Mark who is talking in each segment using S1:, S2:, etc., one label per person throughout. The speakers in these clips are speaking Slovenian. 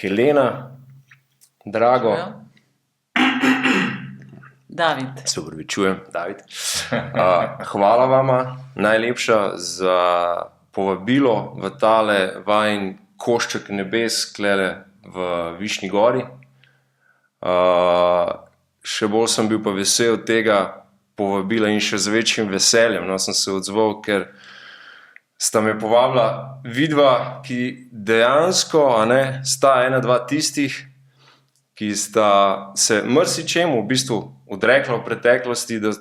S1: Helena, Drago.
S2: David.
S1: Se upravičujem, David. Hvala vama najlepša za povabilo v tale vajin košček nebes, klele v Višnji Gori. Še bolj sem bil pa vesel tega povabila in še z večjim veseljem. No, sem se odzval, ker sta me povabila vidva, ki dejansko sta ena dva tistih, ki sta se marsičemu v bistvu odrekla v preteklosti, da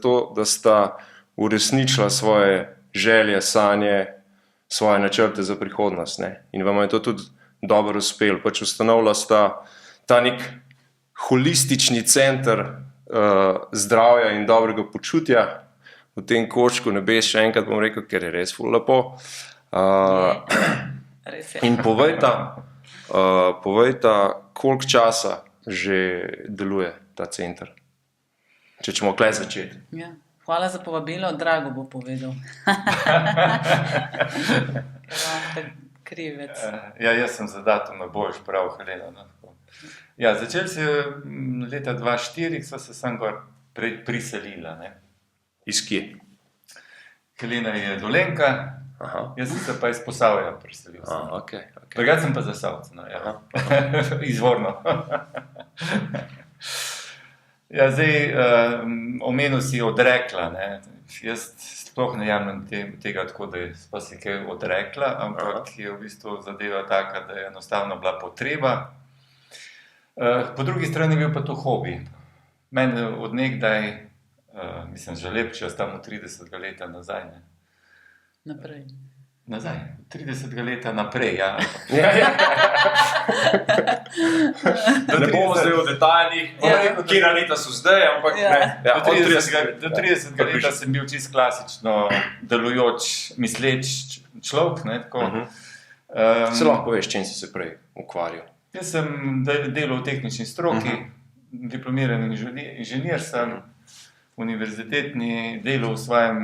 S1: sta uresničila svoje želje, sanje, svoje načrte za prihodnost. In vam je to tudi dobro uspelo. Pač ustanovila sta ta nek holistični center zdravja in dobrega počutja v tem koščku nebes, še enkrat bom rekel, ker je res ful lepo. In povejta, koliko časa že deluje ta center? Če ćemo kle začeti.
S2: Ja. Hvala za povabilo, Drago bo povedal. Krivec.
S3: Jaz sem za datum na boljš prav, Helena. Ja, začeli se leta 2004, so se sem gor priselila.
S1: Iz kje?
S3: Helena je Dolenjka, jaz sem se pa iz Posavja priselil.
S1: Okay.
S3: Drugače sem pa Zasavec, izvorno. Ja, zdaj, omenil si odrekla, Jaz sploh ne jemljem tega tako, da je pa si kaj odrekla, ampak je v bistvu zadeva taka, da je enostavno bila potreba. Po drugi strani je bil pa to hobi. Meni od nekdaj, mislim, že lep čas, tam 30 leta nazaj.
S2: Naprej.
S3: Nazaj, 30 leta naprej, ja.
S1: Ne bomo zdaj v detaljih, kjera leta so zdaj, ampak
S3: do 30 leta sem bil čisto klasično delujoč, misleč človek.
S1: Se lahko poveš, čem si se prej ukvarjal?
S3: Jaz sem delal v tehnični stroki, diplomiran inženir sem, univerzitetni, delal v svojem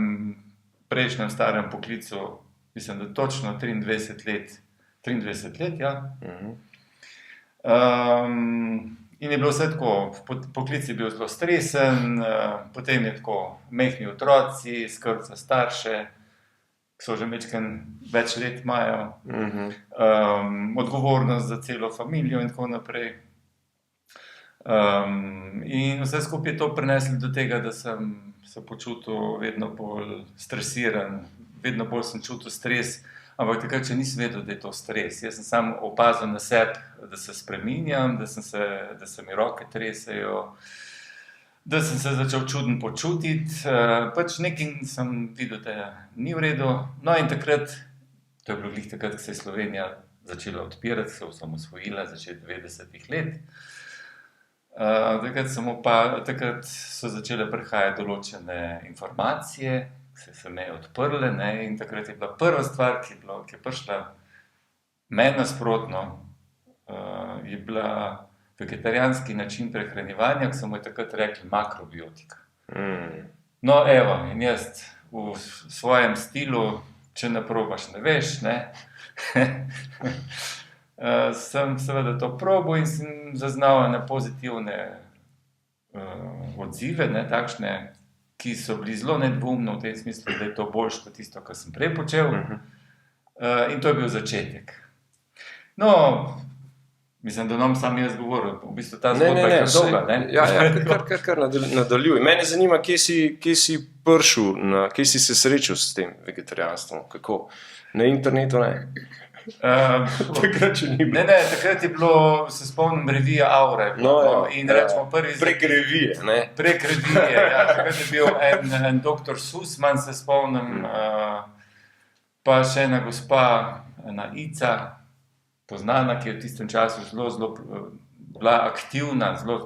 S3: prejšnjem starem poklicu, mislim, da točno 23 let, ja. In je bilo vse tako, poklic je bil zelo stresen, potem je tako mehni otroci, skrb za starše, ki so že več let imajo, odgovornost za celo familijo in tako naprej. In vse skupaj je to prineslo do tega, da sem se počutil vedno bolj stresiran, vedno bolj sem čutil stres, ampak takrat, če nisem vedel, da je to stres. Jaz sem samo opazil na sebi, da se spreminjam, da se mi roke tresejo, da sem se začel čudno počutiti, pač nekaj sem videl, da ni v redu. No in takrat, to je bilo glih takrat, ko se je Slovenija začela odpirati, se osamosvojila, začeti 90-ih let. Takrat so začele prihajati določene informacije, ki se me odprle, in takrat je bila prva stvar, ki je prišla meni nasprotno, je bila vegetarijanski način prehranjevanja, ki so mu takrat rekli makrobiotika. No, evo, in jaz v svojem stilu, če ne probaš, ne veš, sem seveda to probal in sem zaznal ene pozitivne odzive, takšne, ki so bili zelo nedvoumno v tem smislu, da je to boljše kot tisto, kar sem prej počel. In to je bil začetek. No, mislim, da nam sam jaz govoril, v bistvu ta zgodba je kar dolga.
S1: Kar nadaljuj. Mene zanima, kje si prišel, kje si se srečal s tem vegetarijanstvom, kako? Na internetu, Takrat še ni bilo.
S3: Takrat je bilo, se spomnim, revija Aura. In rečemo prvi...
S1: Prek revije,
S3: Prek revije, ja. Takrat je bil en doktor Sussman, se spomnim, pa še ena gospa, ena Ica, poznana, ki je v tistem času zelo bila aktivna, zelo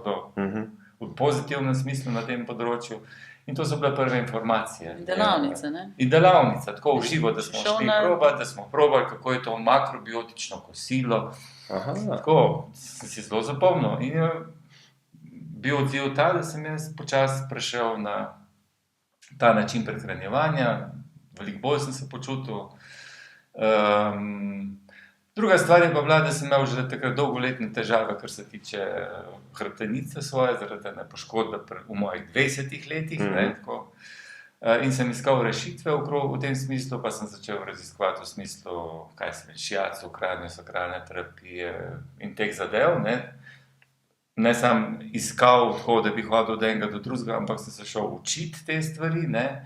S3: v pozitivnem smislu na tem področju. In to so bile prve informacije.
S2: Delavnice,
S3: In delavnica, tako v živo, da smo šli probati, da smo probali, kako je to makrobiotično kosilo. Tako, sem si zelo zapomnil. In je bil odziv ta, da sem jaz počasi prešel na ta način prehranjevanja, veliko bolj sem se počutil. Druga stvar je pa bila, da sem imel že takrat dolgoletne težave, kar se tiče hrbtenice svoje, zaradi ene poškodbe v mojih 20 letih. Ne, tako. In sem iskal rešitve v tem smislu, pa sem začel raziskovati v smislu, kaj se vem, šiaco, kraniosakralne terapije in teh zadev. Ne sam iskal tako, da bi hodil od enega do drugega, ampak sem se šel učiti te stvari. Ne.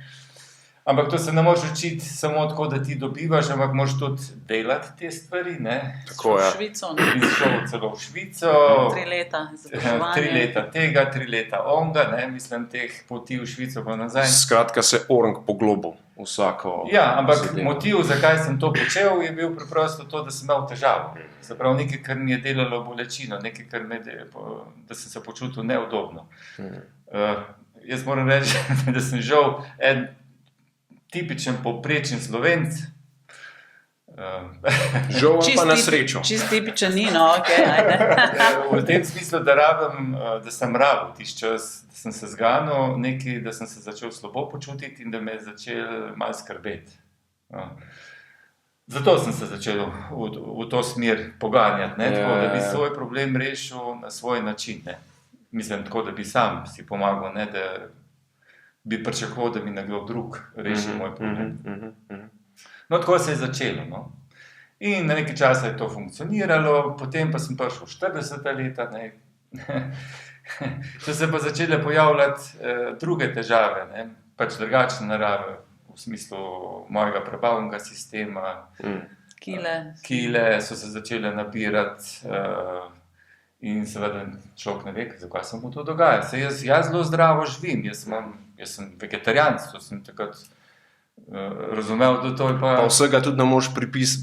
S3: Ampak to se ne moreš učiti samo tako, da ti dobivaš, ampak moraš tudi delati te stvari. Ne.
S1: Tako,
S2: V
S1: ja.
S2: Švico,
S3: In šel celo v Švico.
S2: 3 leta izobraževanja.
S3: 3 leta tega, 3 leta onga, ne, mislim, teh poti v Švico pa nazaj.
S1: Skratka se orang poglobil vsako.
S3: Ja, ampak
S1: zadevo.
S3: motiv, zakaj sem to počel, je bil preprosto to, da sem imel težavo. Se pravi, nekaj, kar mi je delalo bolečino, nekaj, da sem se počutil neudobno. Jaz moram reči, da sem žal en tipičen povprečen Slovenc.
S1: Žal pa na srečo.
S2: Čist tipičen ni, no, okej, ajde.
S3: V tem smislu, da sem rabil tisti čas, da sem se zganil nekaj, da sem se začel slabo počutiti in da me je začel malo skrbeti. Zato sem se začel v to smer poganjati, ne, tako, da bi svoj problem rešil na svoj način. Ne. Mislim, tako, da bi sam si pomagal, ne, da bi pričakoval, da mi nekdo drug reši moj problem. No, tako se je začelo. No. In na nekaj časa je to funkcioniralo, potem pa sem prišel v 40 leta. Ne. So se pa začele pojavljati druge težave, ne. Pač drugačne narave, v smislu mojega prebavnega sistema. Kile so se začele nabirati in seveda človek ne ve, zakaj se mu to dogaja. Saj jaz zelo zdravo živim, jaz sem vegetarijanc, to sem takrat razumel, da to je pa...
S1: Pa vsega tudi ne moreš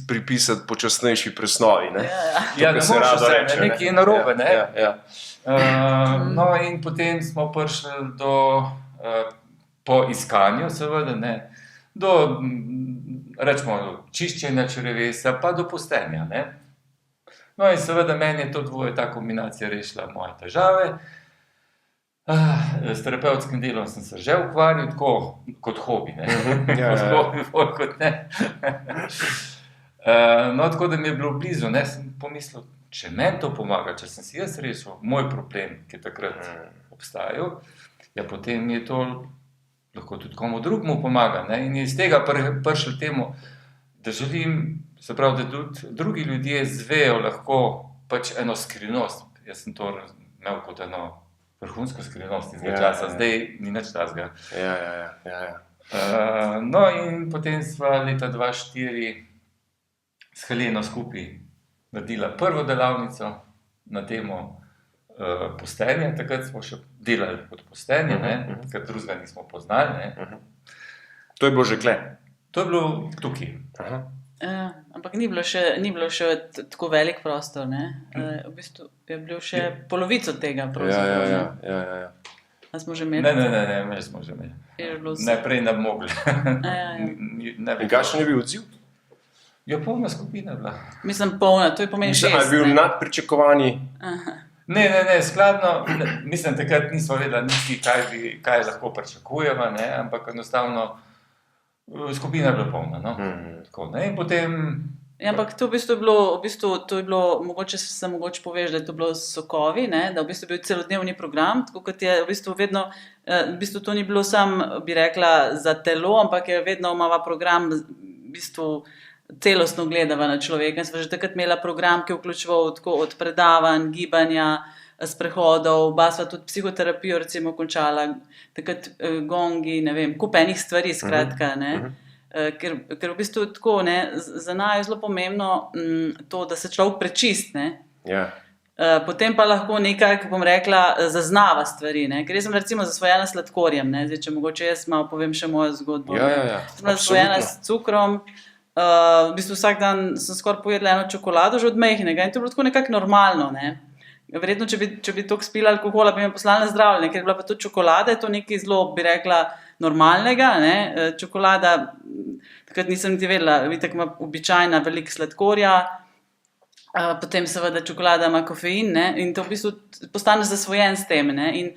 S1: pripisati počasnejši presnovi, ne?
S3: Ja, ne
S1: se
S3: moreš
S1: rado
S3: vse,
S1: reče, ne.
S3: nekaj je narobe, ne?
S1: Ja.
S3: No, in potem smo prišli po iskanju, seveda, ne, rečemo, čiščenja črevesja, pa do postenja, ne. No, in seveda meni je to dvoje, ta kombinacija rešila moje težave. S terapevtskim delom sem se že ukvarjal, tako kot hobi, ne. Kot ne. No, tako da mi je bilo blizu, ne, sem pomislil, če meni to pomaga, če sem si jaz rešil moj problem, ki je takrat obstajal, ja, potem je to lahko tudi komu drugmu pomaga, ne, in iz tega prišel temu, da želim, se pravi, da tudi drugi ljudje zvejo lahko pač eno skrivnost. Jaz sem to imel kot eno vrhunsko skrivnost iz časa, zdaj ni nič takega. No, in potem sva leta 2004 s Heleno skupaj naredila prvo delavnico na temo postenja. Takrat smo še delali kot postenje, ne, ker drugega nismo poznali, ne.
S1: To je bilo že kle?
S3: To je bilo tukaj.
S2: Ampak ni bilo še tako velik prostor, ne. V bistvu je bilo še polovico tega prostora.
S1: Ja.
S2: A smo že imeli?
S3: Ne, imeli smo že imeli. Ne, prej ne bi mogli.
S1: In kakšen je bil odziv?
S3: Ja, polna skupina je bila.
S2: Mislim, polna, to je pomeni 6.
S1: Je bil nad pričakovanji?
S3: Ne, skladno, mislim, takrat nismo vedeli niti, kaj lahko pričakujemo, ne, ampak enostavno skupina je bila polna, no. Tako, ne, in potem...
S2: Ja, ampak to v bistvu je bilo, mogoče poveš, da je to bilo sokovi, ne, da v bistvu je bil celodnevni program, tako kot je v bistvu vedno, v bistvu to ni bilo sam, bi rekla, za telo, ampak je vedno imala program, v bistvu celostno gledava na človeka. In sva že takrat imela program, ki je vključeval tako od predavanj, gibanja, sprehodov, oba sva tudi psihoterapijo recimo končala, takrat gongi, ne vem, kup enih stvari, skratka, ne. Ker v bistvu tako, ne, za naju je zelo pomembno to, da se človek prečist, ne.
S1: Ja.
S2: Potem pa lahko nekako, bom rekla, zaznava stvari, ne. Ker jaz sem recimo zasvojena s sladkorjem, ne. Zdaj, če mogoče jaz malo povem še mojo zgodbo.
S1: Ja.
S2: Sem zasvojena s cukrom, v bistvu vsak dan sem skoraj pojedla eno čokolado že od majhnega in to je bilo tako nekako normalno, ne. Verjetno, če bi toliko spila alkohola, bi me poslali na zdravljenje, ker je bila pa tudi čokolada, je to nekaj zelo, bi rekla, normalnega, ne. Čokolada, takrat nisem niti vedela, itak ima običajna veliko sladkorja, potem seveda čokolada ima kofein, ne, in to v bistvu postaneš zasvojen s tem, ne, in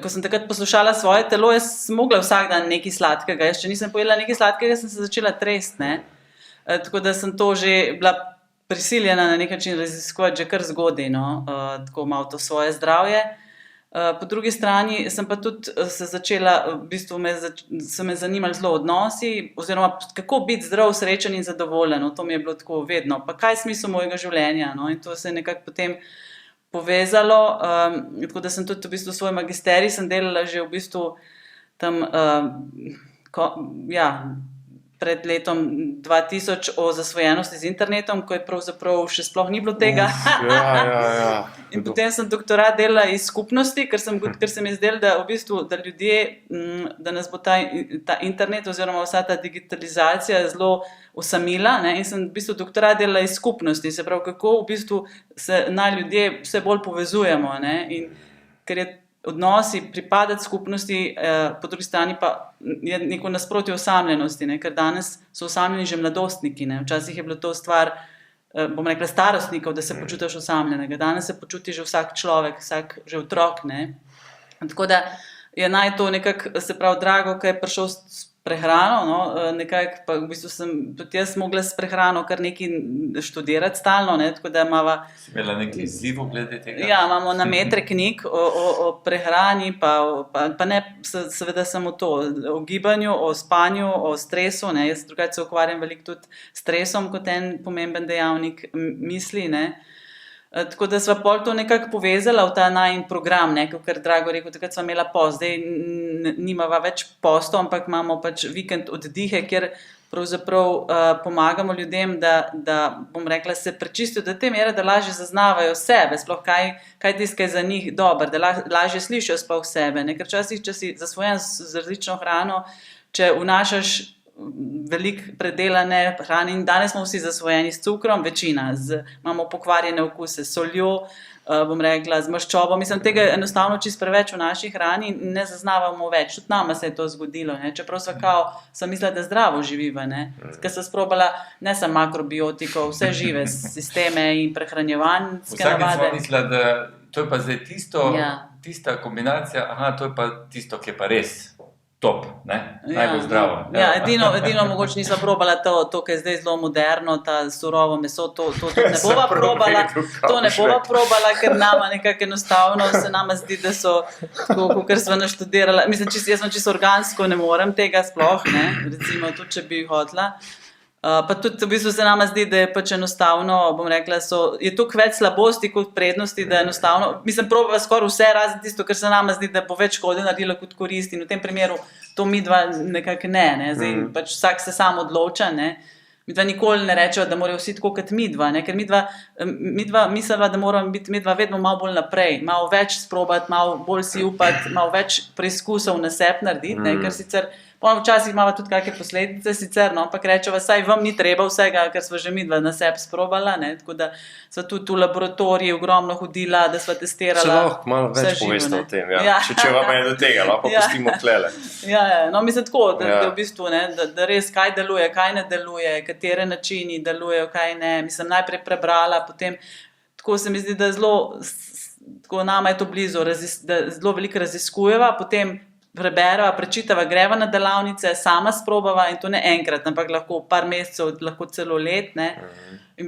S2: ko sem takrat poslušala svoje telo, jaz sem mogla vsak dan nekaj sladkega, jaz če nisem pojedla nekaj sladkega, sem se začela tresti, ne. Tako da sem to že bila prisiljena na nek način raziskovati že kar zgodaj, no, tako malo to svoje zdravje. Po drugi strani sem pa tudi se začela, v bistvu so me zanimali zelo odnosi, oziroma kako biti zdrav, srečen in zadovoljen. No, to mi je bilo tako vedno. Pa kaj je smisel mojega življenja? No? In to se je nekako potem povezalo, tako da sem tudi v bistvu svoj magisterij sem delala že v bistvu tam, pred letom 2000 o zasvojenosti z internetom, ko je pravzaprav še sploh ni bilo tega. In potem sem doktorat delala iz skupnosti, ker se mi je zdelo, da v bistvu, da ljudje, da nas bo ta internet oziroma vsa ta digitalizacija zelo osamila, ne? In sem v bistvu doktorat delala iz skupnosti, se pravi, kako v bistvu se naj ljudje vse bolj povezujemo, ne? In ker je odnosi, pripadati skupnosti, po drugi strani pa je neko nasprotje osamljenosti, ne? Ker danes so osamljeni že mladostniki, ne? Včasih je bilo to stvar, bom rekla, starostnikov, da se počutiš osamljenega. Danes se počuti že vsak človek, vsak že otrok, ne? Tako da je naj to nekako, se pravi, drago, ki je prišel s prehrano, no, nekako pa v bistvu sem tudi jaz mogla s prehrano kar nekaj študirati stalno, ne, tako da imava...
S3: Si imela nekaj izzivov glede tega?
S2: Ja, imamo na metre knjig o prehrani, pa ne seveda samo to, o gibanju, o spanju, o stresu, ne, jaz drugače se ukvarjam veliko tudi stresom kot en pomemben dejavnik misli, ne. Tako da sva pol to nekako povezala v ta najin program, ne, ker Drago rekel, takrat sva imela post, zdaj nimava več postov, ampak imamo pač vikend oddihe, kjer pravzaprav pomagamo ljudem, da bom rekla, se prečistijo do te mere, da lažje zaznavajo sebe, sploh kaj tisto, kaj je za njih dobro, da lažje slišijo sploh sebe, ne, ker včasih, če si zasvojen z različno hrano, če vnašaš veliko predelane hrane in danes smo vsi zasvojeni s cukrom, večina, imamo pokvarjene okuse s soljo, bom rekla, z maščobo. Mislim, tega enostavno čisto preveč v naši hrani ne zaznavamo več. Tudi nama se je to zgodilo, ne? Čeprav sem mislila, da zdravo živiva, ne? Ker sem sprobala ne samo makrobiotiko, vse žive sisteme in prehranjevanjske navade.
S3: Vsakeč sem mislila, da to je pa zdaj tista kombinacija, to je pa tisto, ki je pa res top, ne? Najbolj zdravo.
S2: Ja, edino mogoče nisva probala to, ki je zdaj zelo moderno, ta surovo meso, to ne bova probala, ker nama nekako enostavno se nama zdi, da so, kakor sva naštudirala, mislim, jaz sem čisto organsko, ne morem tega sploh, ne, recimo tudi, če bi hotela. Pa tudi v bistvu se nama zdi, da je pač enostavno, bom rekla, je toliko več slabosti kot prednosti, da enostavno, mislim, probava skoraj vse, razen tisto, ker se nama zdi, da bo več škode naredilo kot koristi, in v tem primeru to midva nekako ne, zdaj pač vsak se sam odloča, ne, midva nikoli ne rečeva, da morajo vsi tako kot midva, ne, ker midva mislila, da moramo biti midva vedno malo bolj naprej, malo več sprobati, malo bolj si upati, malo več preizkusov na sebi narediti, ne, ker sicer včasih imamo tudi kakšne posledice, sicer, no, ampak rečeva, saj vam ni treba vsega, ker sva že midva na sebi sprobala, ne, tako da sva tudi v laboratoriji ogromno hodila, da sva testirala.
S1: Se lahko malo več poveste o tem, ja. Če vam je do tega, lahko pustimo tlele.
S2: Ja, no, mislim tako, da v bistvu, ne, da res kaj deluje, kaj ne deluje, katere načini delujejo, kaj ne, mislim, najprej prebrala, potem, tako se mi zdi, da tako nama je to blizu, da zelo veliko raziskujeva, potem prebereva, prečitava, greva na delavnice, sama sprobava in to ne enkrat, ampak lahko par mesecev, lahko celo let, ne,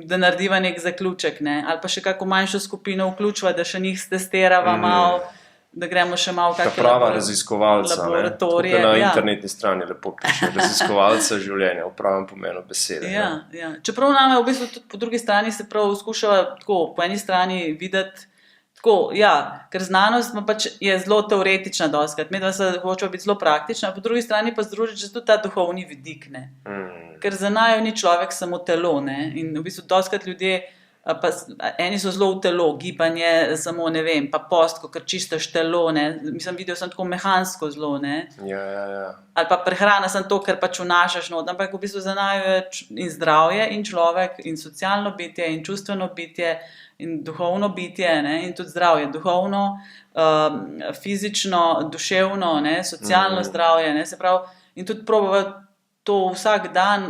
S2: da narediva nek zaključek, ne, ali pa še kako manjšo skupino vključiva, da še njih testirava malo, da gremo še malo kakšne
S1: prava raziskovalca,
S2: laboratorije.
S1: Na internetni strani lepo piše, raziskovalca življenja, v pravem pomenu besede.
S2: Ja. Čeprav nama je v bistvu tudi po drugi strani se prav skušava tako, po eni strani videti, tako, ja, ker znanost pač je zelo teoretična dostikrat, medva se hočeva biti zelo praktična, po drugi strani pa združiti že tudi ta duhovni vidik, ne. Ker za naju ni človek samo telo, ne, in v bistvu dostikrat ljudje, pa eni so zelo v telo, gibanje, samo ne vem, pa post, ko kar čistaš telo, ne, mislim, videl sem tako mehansko zelo, ne.
S1: Ja.
S2: Ali pa prehrana sem to, ker pač vnašaš not, ampak v bistvu za naju je in zdravje, in človek, in socialno bitje, in čustveno bitje, in duhovno bitje, ne, in tudi zdravje, duhovno, fizično, duševno, ne, socialno zdravje, ne, se pravi, in tudi probava to vsak dan,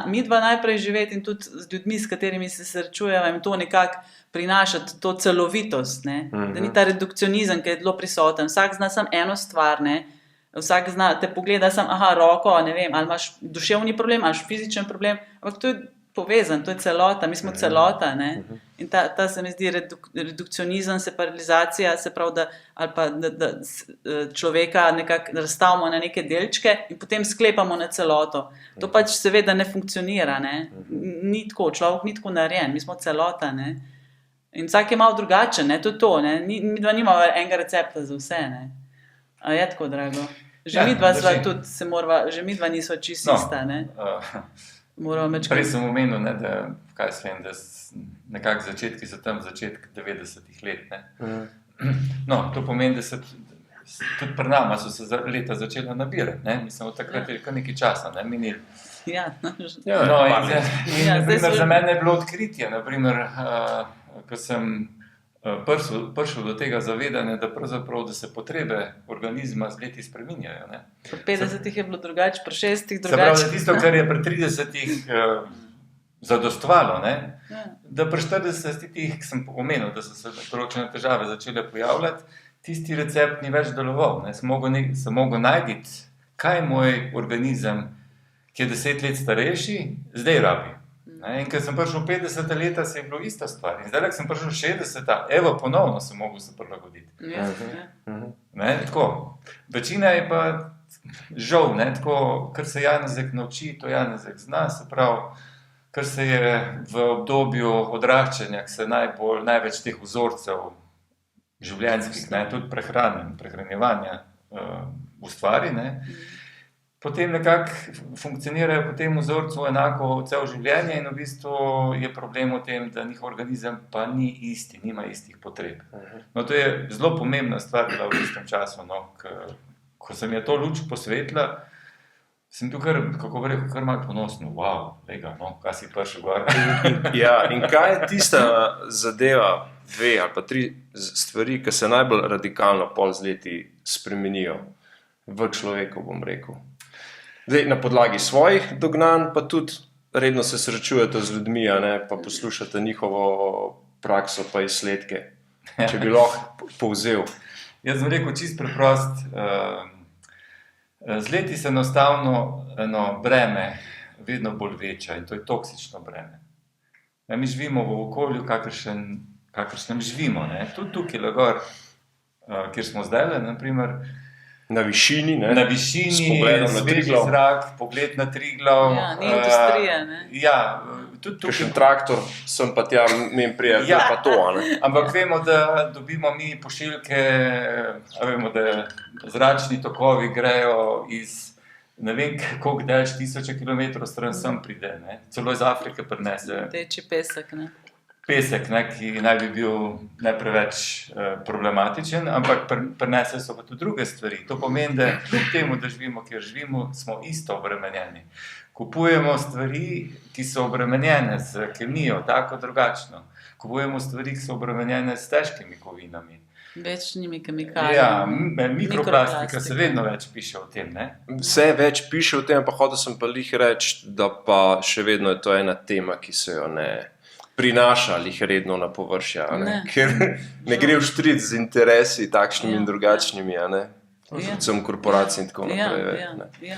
S2: midva najprej živeti in tudi z ljudmi, s katerimi se srečujeva, in to nekako prinašati to celovitost, ne, da ni ta redukcionizem, ki je zelo prisoten, vsak zna samo eno stvar, ne, vsak zna, te pogleda samo, roko, ne vem, ali imaš duševni problem, ali imaš fizičen problem, ampak to je povezan, to je celota, mi smo celota, ne? In ta se mi zdi redukcionizem, separalizacija, se pravi, ali pa da človeka nekako razstavimo na neke delčke in potem sklepamo na celoto. To pač seveda ne funkcionira, ne? Ni tako, človek ni tako narejen, mi smo celota, ne? In vsak je malo drugačen, ne? To je to, ne? Midva nimamo enega recepta za vse, ne? A je tako, drago? Že midva sva tudi, že midva nisva čisto ista, ne?
S3: Prej sem omenil, ne, da nekako začetki so tam začetek 90-ih let. Ne. No, to pomeni, da se tudi pri nama so se leta začela nabirati. Ne. Mislim, od takrat je kar nekaj časa, ne, minili.
S2: Ja,
S3: naprimer, za mene je bilo odkritje, naprimer, ko sem prišel do tega zavedanja, da pravzaprav, da se potrebe organizma z leti spreminjajo. Ne.
S2: Pri 50-ih je bilo drugače, pri 60-ih drugače.
S3: Se pravi, da tisto, kar je pri 30-ih zadostvalo, ne, da pri 40-ih, ki sem omenil, da so se določene težave začele pojavljati, tisti recept ni več deloval. Ne. Sem mogel najti, kaj moj organizem, ki je 10 let starejši, zdaj rabi. Ne, in ker sem prišel 50 leta, se je bilo ista stvar. In zdaj, ko sem prišel 60, evo, ponovno sem mogel se prilagoditi. Ne, tako. Večina je pa žal, ne, tako, kar se Janezek nauči, to Janezek zna, se pravi, kar se je v obdobju odraščanja, ki se največ teh vzorcev življenjskih, ne, tudi prehranjevanja ustvari, ne. Potem nekako funkcionirajo po tem vzorcu enako cel življenje in v bistvu je problem v tem, da njihov organizem pa ni isti, nima istih potreb. No, to je zelo pomembna stvar bila v istem času, no, ko sem je to luč posvetila, sem tu kar malo ponosen, wow, lega, no, kaj si prišel gor.
S1: Ja, in kaj je tista zadeva, 2 ali pa 3 stvari, ki se najbolj radikalno pol z leti spremenijo v človeku, bom rekel. Zdaj, na podlagi svojih dognanj, pa tudi redno se srečujete z ljudmi, ne, pa poslušate njihovo prakso pa izsledke. Če bi lahko povzel.
S3: Jaz sem rekel čist preprost, z leti se enostavno eno breme vedno bolj veča in to je toksično breme. Ja, mi živimo v okolju, kakršnem živimo, ne. Tudi tukaj gor, kjer smo zdajle, naprimer,
S1: na višini, ne?
S3: Na višini,
S1: s pogledom na
S3: sveži
S1: Triglav.
S3: zrak, pogled na Triglav.
S2: Ja, ni industrije, ne.
S3: Ja, tudi tukaj.
S1: Kakšen traktor, sem pa tja, mem prije,
S3: Ja.
S1: pa to, ne?
S3: Ampak vemo, da dobimo mi pošiljke, vemo, da zračni tokovi grejo iz ne vem koliko dalj, 1000 kilometrov stran sem pride, ne. Celo iz Afrike prinese
S2: Teči pesek, ne.
S3: pesek, ne, ki naj bi bil ne preveč problematičen, ampak prinese so pa tudi druge stvari. To pomeni, da kljub temu, da živimo, kjer živimo, smo isto obremenjeni. Kupujemo stvari, ki so obremenjene z kemijo, tako drugačno. Kupujemo stvari, ki so obremenjene s težkimi kovinami.
S2: Večnimi kemikalijami.
S3: Ja, mikroplastika se vedno več piše o tem, ne?
S1: Vse več piše o tem, pa hodil sem pa lih reči, da pa še vedno je to ena tema, ki se jo ne prinaša lih redno na površje,
S2: Ne.
S1: ker ne gre v štrit z interesi takšnimi in drugačnimi, ne? Predvsem korporacij in tako naprej. Ne.
S2: Ja.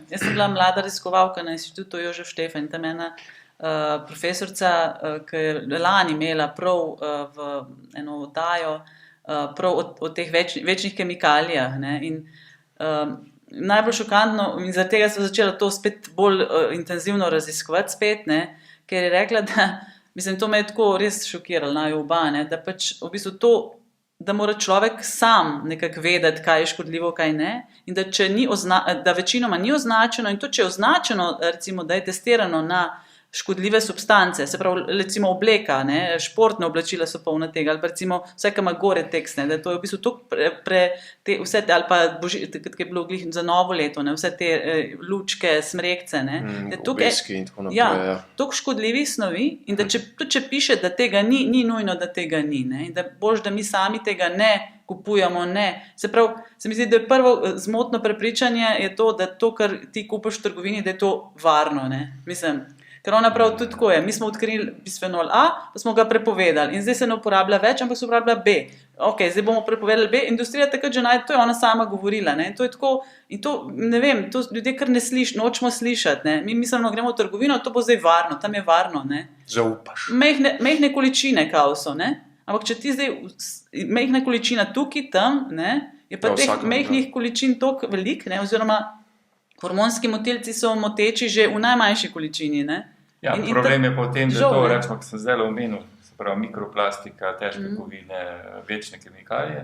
S2: Jaz sem bila mlada raziskovalka na inštitutu Jožef Štefan, tam ena profesorica, ki je lani imela prav v eno oddajo prav o teh večnih kemikalijah, ne, in najbolj šokantno, in zaradi tega sem začela to spet bolj intenzivno raziskovati spet, ne, ker je rekla, da, mislim, to me je tako res šokiralo, naju oba, ne, da pač v bistvu to, da mora človek sam nekako vedeti, kaj je škodljivo, kaj ne, in da, da večinoma ni označeno, in to, če je označeno, recimo, da je testirano na škodljive substance, se pravi, recimo obleka, ne, športne oblačila so polne tega, ali pa recimo vse, kar ima gore tekst, ne, da to je v bistvu to vse te, ali pa takrat, ki je bilo glih za novo leto, ne, vse te lučke, smrekce, ne,
S1: Obeski in tako naprej, ja.
S2: toliko škodljivih snovi in da če piše, da tega ni nujno, da tega ni, ne, in da boš, da mi sami tega ne kupujemo, ne. Se pravi, se mi zdi, da je prvo zmotno prepričanje je to, da to, kar ti kupiš v trgovini, da je to varno, ne. Mislim, Ker ona prav tudi tako je. Mi smo odkrili bisfenol A, pa smo ga prepovedali in zdaj se ne uporablja več, ampak se uporablja B. Ok, zdaj bomo prepovedali B, industrija takrat že najde, to je ona sama govorila. Ne? In to je tako, in to, ne vem, to ljudje kar ne nočemo slišati. Ne? Mi mislimo, gremo v trgovino, to bo zdaj varno, tam je varno. Ne?
S1: Zaupaš.
S2: Mehne količine kaoso, ne? Ampak če ti zdaj mehna količina tukaj, tam, ne? Je pa teh mehnih količin toliko velik, ne? Oziroma hormonski motilci so moteči že v najmanjši količini. Ne?
S3: Ja, problem je pa v tem, da to, rečemo, ko sem zdaj omenil, se pravi mikroplastika, težke kovine, večne kemikalije,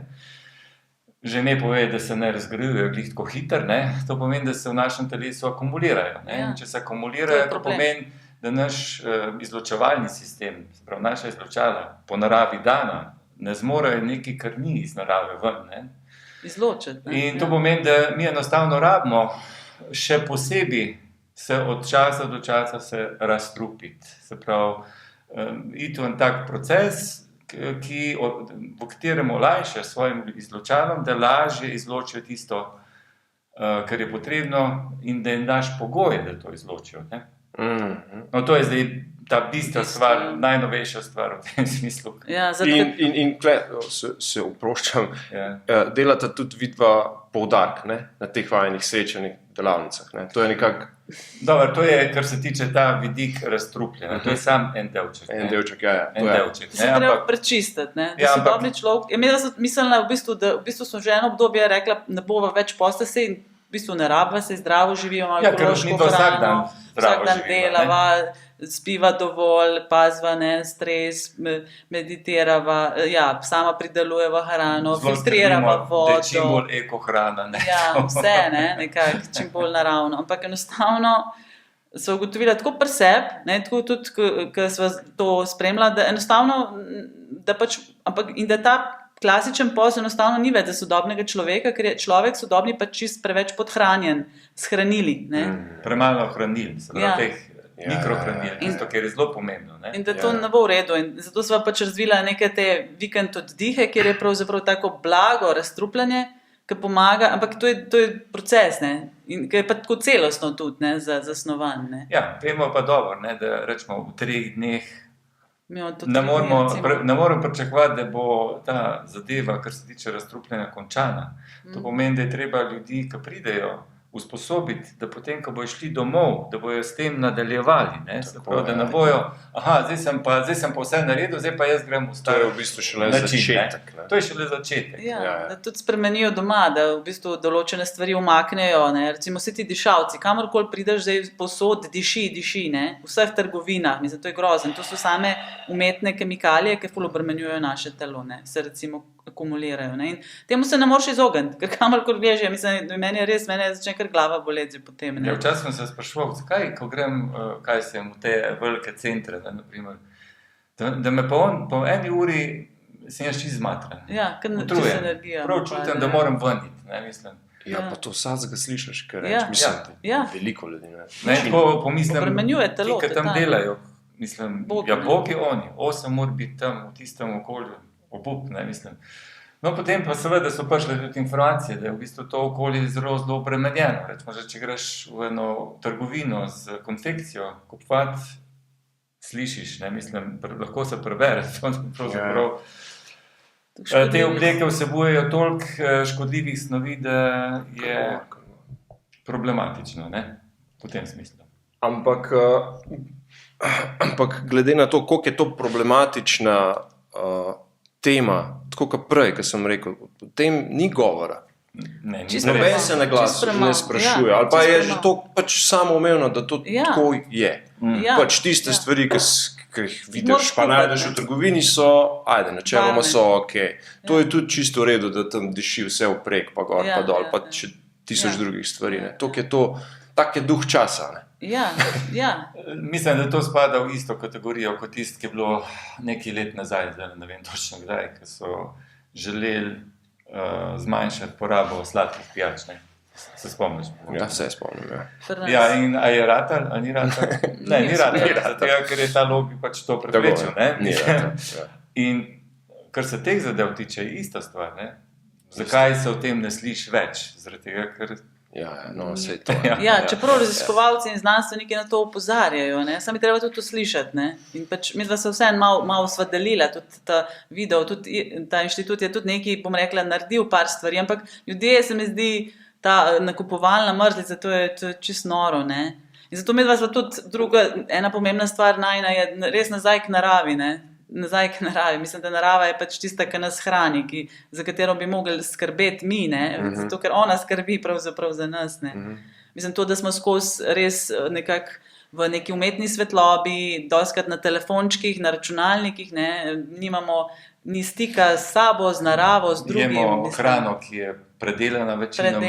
S3: že ne pove, da se ne razgrajujejo glih tako hitro, ne? To pomeni, da se v našem telesu akumulirajo. Ne? Ja. Če se akumulirajo, to pomeni, da naš izločevalni sistem, se pravi naša izločala, po naravi dana, ne zmorejo nekaj, kar ni iz narave ven. Ne?
S2: Izločiti. Ne?
S3: In to pomeni, da mi enostavno rabimo še posebej se od časa do časa se razstrupiti. Se pravi, iti v en tak proces, v katerem olajša svojim izločalom, da lažje izločijo tisto, kar je potrebno in da jim daš pogoje, da to izločijo. Ne? No, to je zdaj ta bistra stvar, najnovejša stvar v tem smislu.
S2: Ja,
S1: in se oproščam, delata tudi vidva poudark, ne, na teh vajenih srečanih delavnicah. Ne. To je nekako...
S3: Dobro, to je, kar se tiče ta vidik razstrupljena. To je sam en delček.
S1: En delček, ja.
S3: En delček.
S2: Se treba prečistiti, ne. Da si dobri človek. Jaz sem mislila, da v bistvu smo že eno obdobje rekla, ne bova več posta se in v bistvu ne rabva se, zdravo živijo, malo ekološko hrano, vsak dan delava, spiva dovolj, pazva, ne, stres, meditirava, ja, sama pridelujeva hrano, filtrirava vodo.
S3: Da je čim bolj eko hrana. Ne?
S2: Ja, vse, ne, nekako, čim bolj naravno. Ampak enostavno so ugotovila tako pri sebi, ne, tako tudi, ko sva to spremljala, da enostavno, da pač, ampak in da ta klasičen posel enostavno ni več za sodobnega človeka, ker je človek sodobni pač čist preveč podhranjen s hranili. Ne?
S3: Premalo hranil, se pravi teh mikrohranil, tisto, kar je zelo pomembno. Ne?
S2: In da to ne bo v redu. In zato sva pač razvila neke te vikend oddihe, kjer je pravzaprav tako blago razstrupljanje, ki pomaga, ampak to je proces, ne? In ki je pa tako celostno tudi, ne, zasnovan. Ne?
S3: Ja, vemo pa dobro, ne, da rečemo v 3 dneh ne moremo pričakovati, da bo ta zadeva, kar se tiče razstrupljanja, končana. To pomeni, da je treba ljudi, ki pridejo, usposobiti, da potem, ko bojo šli domov, da bojo s tem nadaljevali. Ne? Pravi, da ne bojo, zdaj sem pa vse naredil, zdaj pa jaz grem v staro.
S1: To je v bistvu šele začetek.
S3: To je šele začetek.
S2: Ja, da tudi spremenijo doma, da v bistvu določene stvari umaknejo. Ne? Recimo vsi ti dišavci, kamorkoli prideš, zdaj posod diši, ne? V vseh trgovinah, mislim, to je grozno. To so same umetne kemikalije, ki ful obremenjujejo naše telo, ne? Se recimo akumulirajo. Ne? In temu se ne moreš izogniti, ker kamorkoli greš, mislim, meni začne kar glava boleti potem. Ne?
S3: Ja, včasih sem se spraševal, zakaj, ko grem, kaj sem v te velike centre, naprimer, da me po eni uri sem jaz čist zmatran.
S2: Ja, ker čist energija.
S3: Prav čutim, da moram veniti, ne, mislim.
S1: Ja, pa to vsakega slišiš, ker mislim, veliko ljudi.
S3: Ne, tako pomislim,
S2: telo,
S3: ki tam delajo, mislim, bogi oni, 8 ur biti tam v tistem okolju, obup, ne, mislim. No, potem pa seveda so prišle tudi informacije, da je v bistvu to okolje zelo obremenjeno. Rečemo, že če greš v eno trgovino z konfekcijo kupovati, slišiš, ne, mislim, lahko se prebere, pravzaprav. Te obleke vsebujejo toliko škodljivih snovi, da je problematično, ne, v tem smislu.
S1: Ampak glede na to, koliko je to problematična tema, tako kot prej, ko sem rekel, o tem ni govora. Noben se na glas ne sprašuje, ali pa je že to pač samoumevno, da to tako je. Pač tiste stvari, ki jih vidiš, pa najdeš v trgovini, so, načeloma so ok. To je tudi čisto v redu, da tam diši vse vprek, pa gor, pa dol, pa še 1000 drugih stvari. Tak je duh časa. Ne?
S2: Ja.
S3: Mislim, da to spada v isto kategorijo kot tisto, ki je bilo nekaj let nazaj, zdaj ne vem točno kdaj, ki so želeli zmanjšati porabo sladkih pijač. Ne? Se spomniš?
S1: Ja, se spomnim.
S3: Ja, in a je ratal, a ni ratal? Ne, ni ratal, zato ker je ta lobby pač to preprečil. In kar se teh zadev tiče, je ista stvar. Ne? Zakaj se o tem ne sliši več? Zaradi tega, ker
S1: no, sej to.
S2: Ja, čeprav raziskovalci in znanstveniki na to opozarjajo, sami treba tudi to slišati. Ne? In pač mi se vseeno malo sva delila, tudi ta video, tudi ta inštitut je tudi nekaj, bom rekla, naredil par stvari, ampak ljudje se mi zdi, ta nakupovalna mrzlica, to je čisto noro. Ne? In zato mi sva tudi ena pomembna stvar najna je res nazaj k naravi, ne? Nazaj k naravi. Mislim, da narava je pač tista, ki nas hrani, za katero bi mogli skrbeti mi, ne? Zato, ker ona skrbi pravzaprav za nas. Ne? Mislim, to, da smo skozi res nekako v neki umetni svetlobi, dostikrat na telefončkih, na računalnikih, ne? Nimamo ni stika s sabo, z naravo, z drugim.
S3: Jemo hrano, ki je predelana večinoma.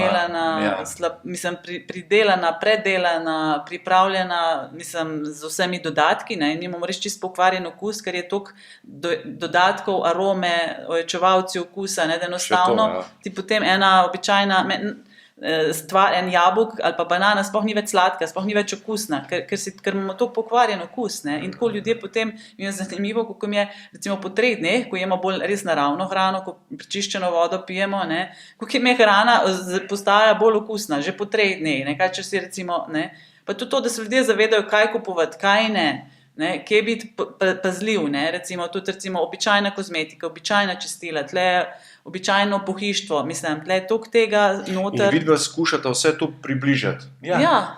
S2: Pridelana, predelana, pripravljena, z vsemi dodatki. Ne? In imamo res čisto pokvarjen okus, ker je toliko dodatkov, arome, ojačevalci okusa, ne? Da enostavno ti potem ena običajna stvar, en jabolk ali pa banana sploh ni več sladka, sploh ni več okusna, ker imamo toliko pokvarjen okus. Ne? In tako ljudje potem, mi je zanimivo, kako mi je recimo po 3 dneh, ko jemo bolj res naravno hrano, ko prečiščeno vodo pijemo, ne? Kako mi je hrana postaja bolj okusna, že po 3 dneh, ne? Kaj če si recimo, ne? Pa tudi to, da se ljudje zavedajo, kaj kupovati, kaj ne. Ne, kje biti pazljiv, ne? Recimo običajna kozmetika, običajna čistila, tle običajno pohištvo, tle toliko tega noter.
S1: In vidva skušata vse to približati.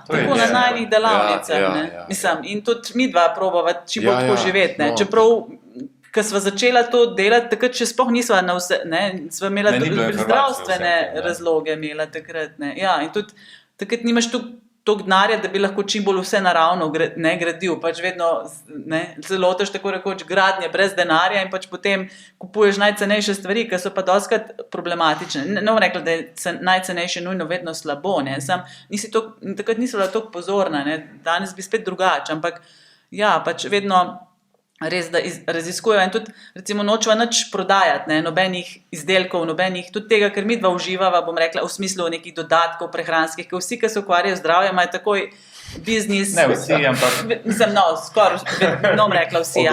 S2: Tako na najnih delavnicah. In tudi mi dva probava čim bolj tako živeti. Ne? Čeprav, ko sva začela to delati, takrat še sploh nisva na vse, ne? Sva imela zdravstvene razloge imela takrat. Ne? Ja, in tudi takrat nimaš toliko denarja, da bi lahko čim bolj vse naravno gradil. Pač vedno se lotiš tako rekoč gradnje brez denarja in pač potem kupuješ najcenejše stvari, ki so pa dostikrat problematične. Ne bom rekla, da je najcenejše nujno vedno slabo. Takrat nisem bila toliko pozorna, ne? Danes bi spet drugače, ampak ja, pač vedno res, da raziskujejo in tudi recimo nočeva nič prodajati, ne? Nobenih izdelkov, tudi tega, ker mi dva uživava, bom rekla, v smislu nekih dodatkov prehranskih, ker vsi, ki se ukvarjajo z zdravjem, imajo takoj biznis.
S3: Ne vsi, ampak
S2: skoraj, bom rekla vsi. In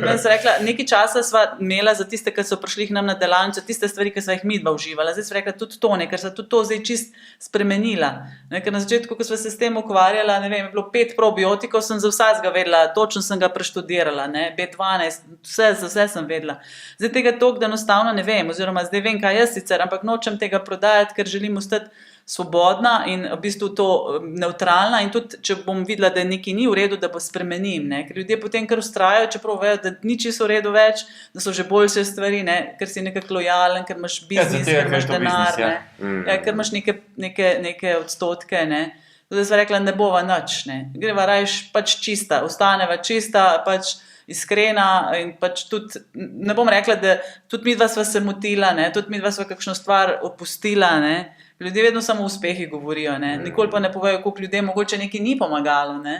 S2: meni se rekla, nekaj časa sva imela za tiste, ki so prišli k nam na delavnico, tiste stvari, ki sva jih mi dva uživala. Zdaj sva rekla tudi to, ker sva tudi to zdaj čist spremenila. Ker na začetku, ko sva se s tem ukvarjala, ne vem, je bilo 5 probiotikov, sem za vsakega vedela, točno sem ga preštudirala, ne? B12, vse sem vedela. Zdaj tega toliko, da enostavno ne vem, oziroma zdaj vem, kaj jaz sicer, ampak nočem tega prodajati, ker želim ostati svobodna in v bistvu to nevtralna in tudi, če bom videla, da nekaj ni v redu, da bo spremenim, ne? Ker ljudje potem kar ustrajajo, čeprav vejo, da ni čisto v redu več, da so že boljše stvari, ne? Ker si nekako lojalen, ker imaš biznis, ker imaš denar, ker imaš neke odstotke, ne? Zdaj sva rekla, ne bova nič, ne? Greva rajš pač čista, ostaneva čista, pač iskrena in pač tudi, ne bom rekla, da tudi midva sva se motila, ne? Tudi midva sva kakšno stvar opustila, ne? Ljudje vedno samo o uspehi govorijo, ne? Nikoli pa ne povejo, koliko ljudem mogoče nekaj ni pomagalo. Ne?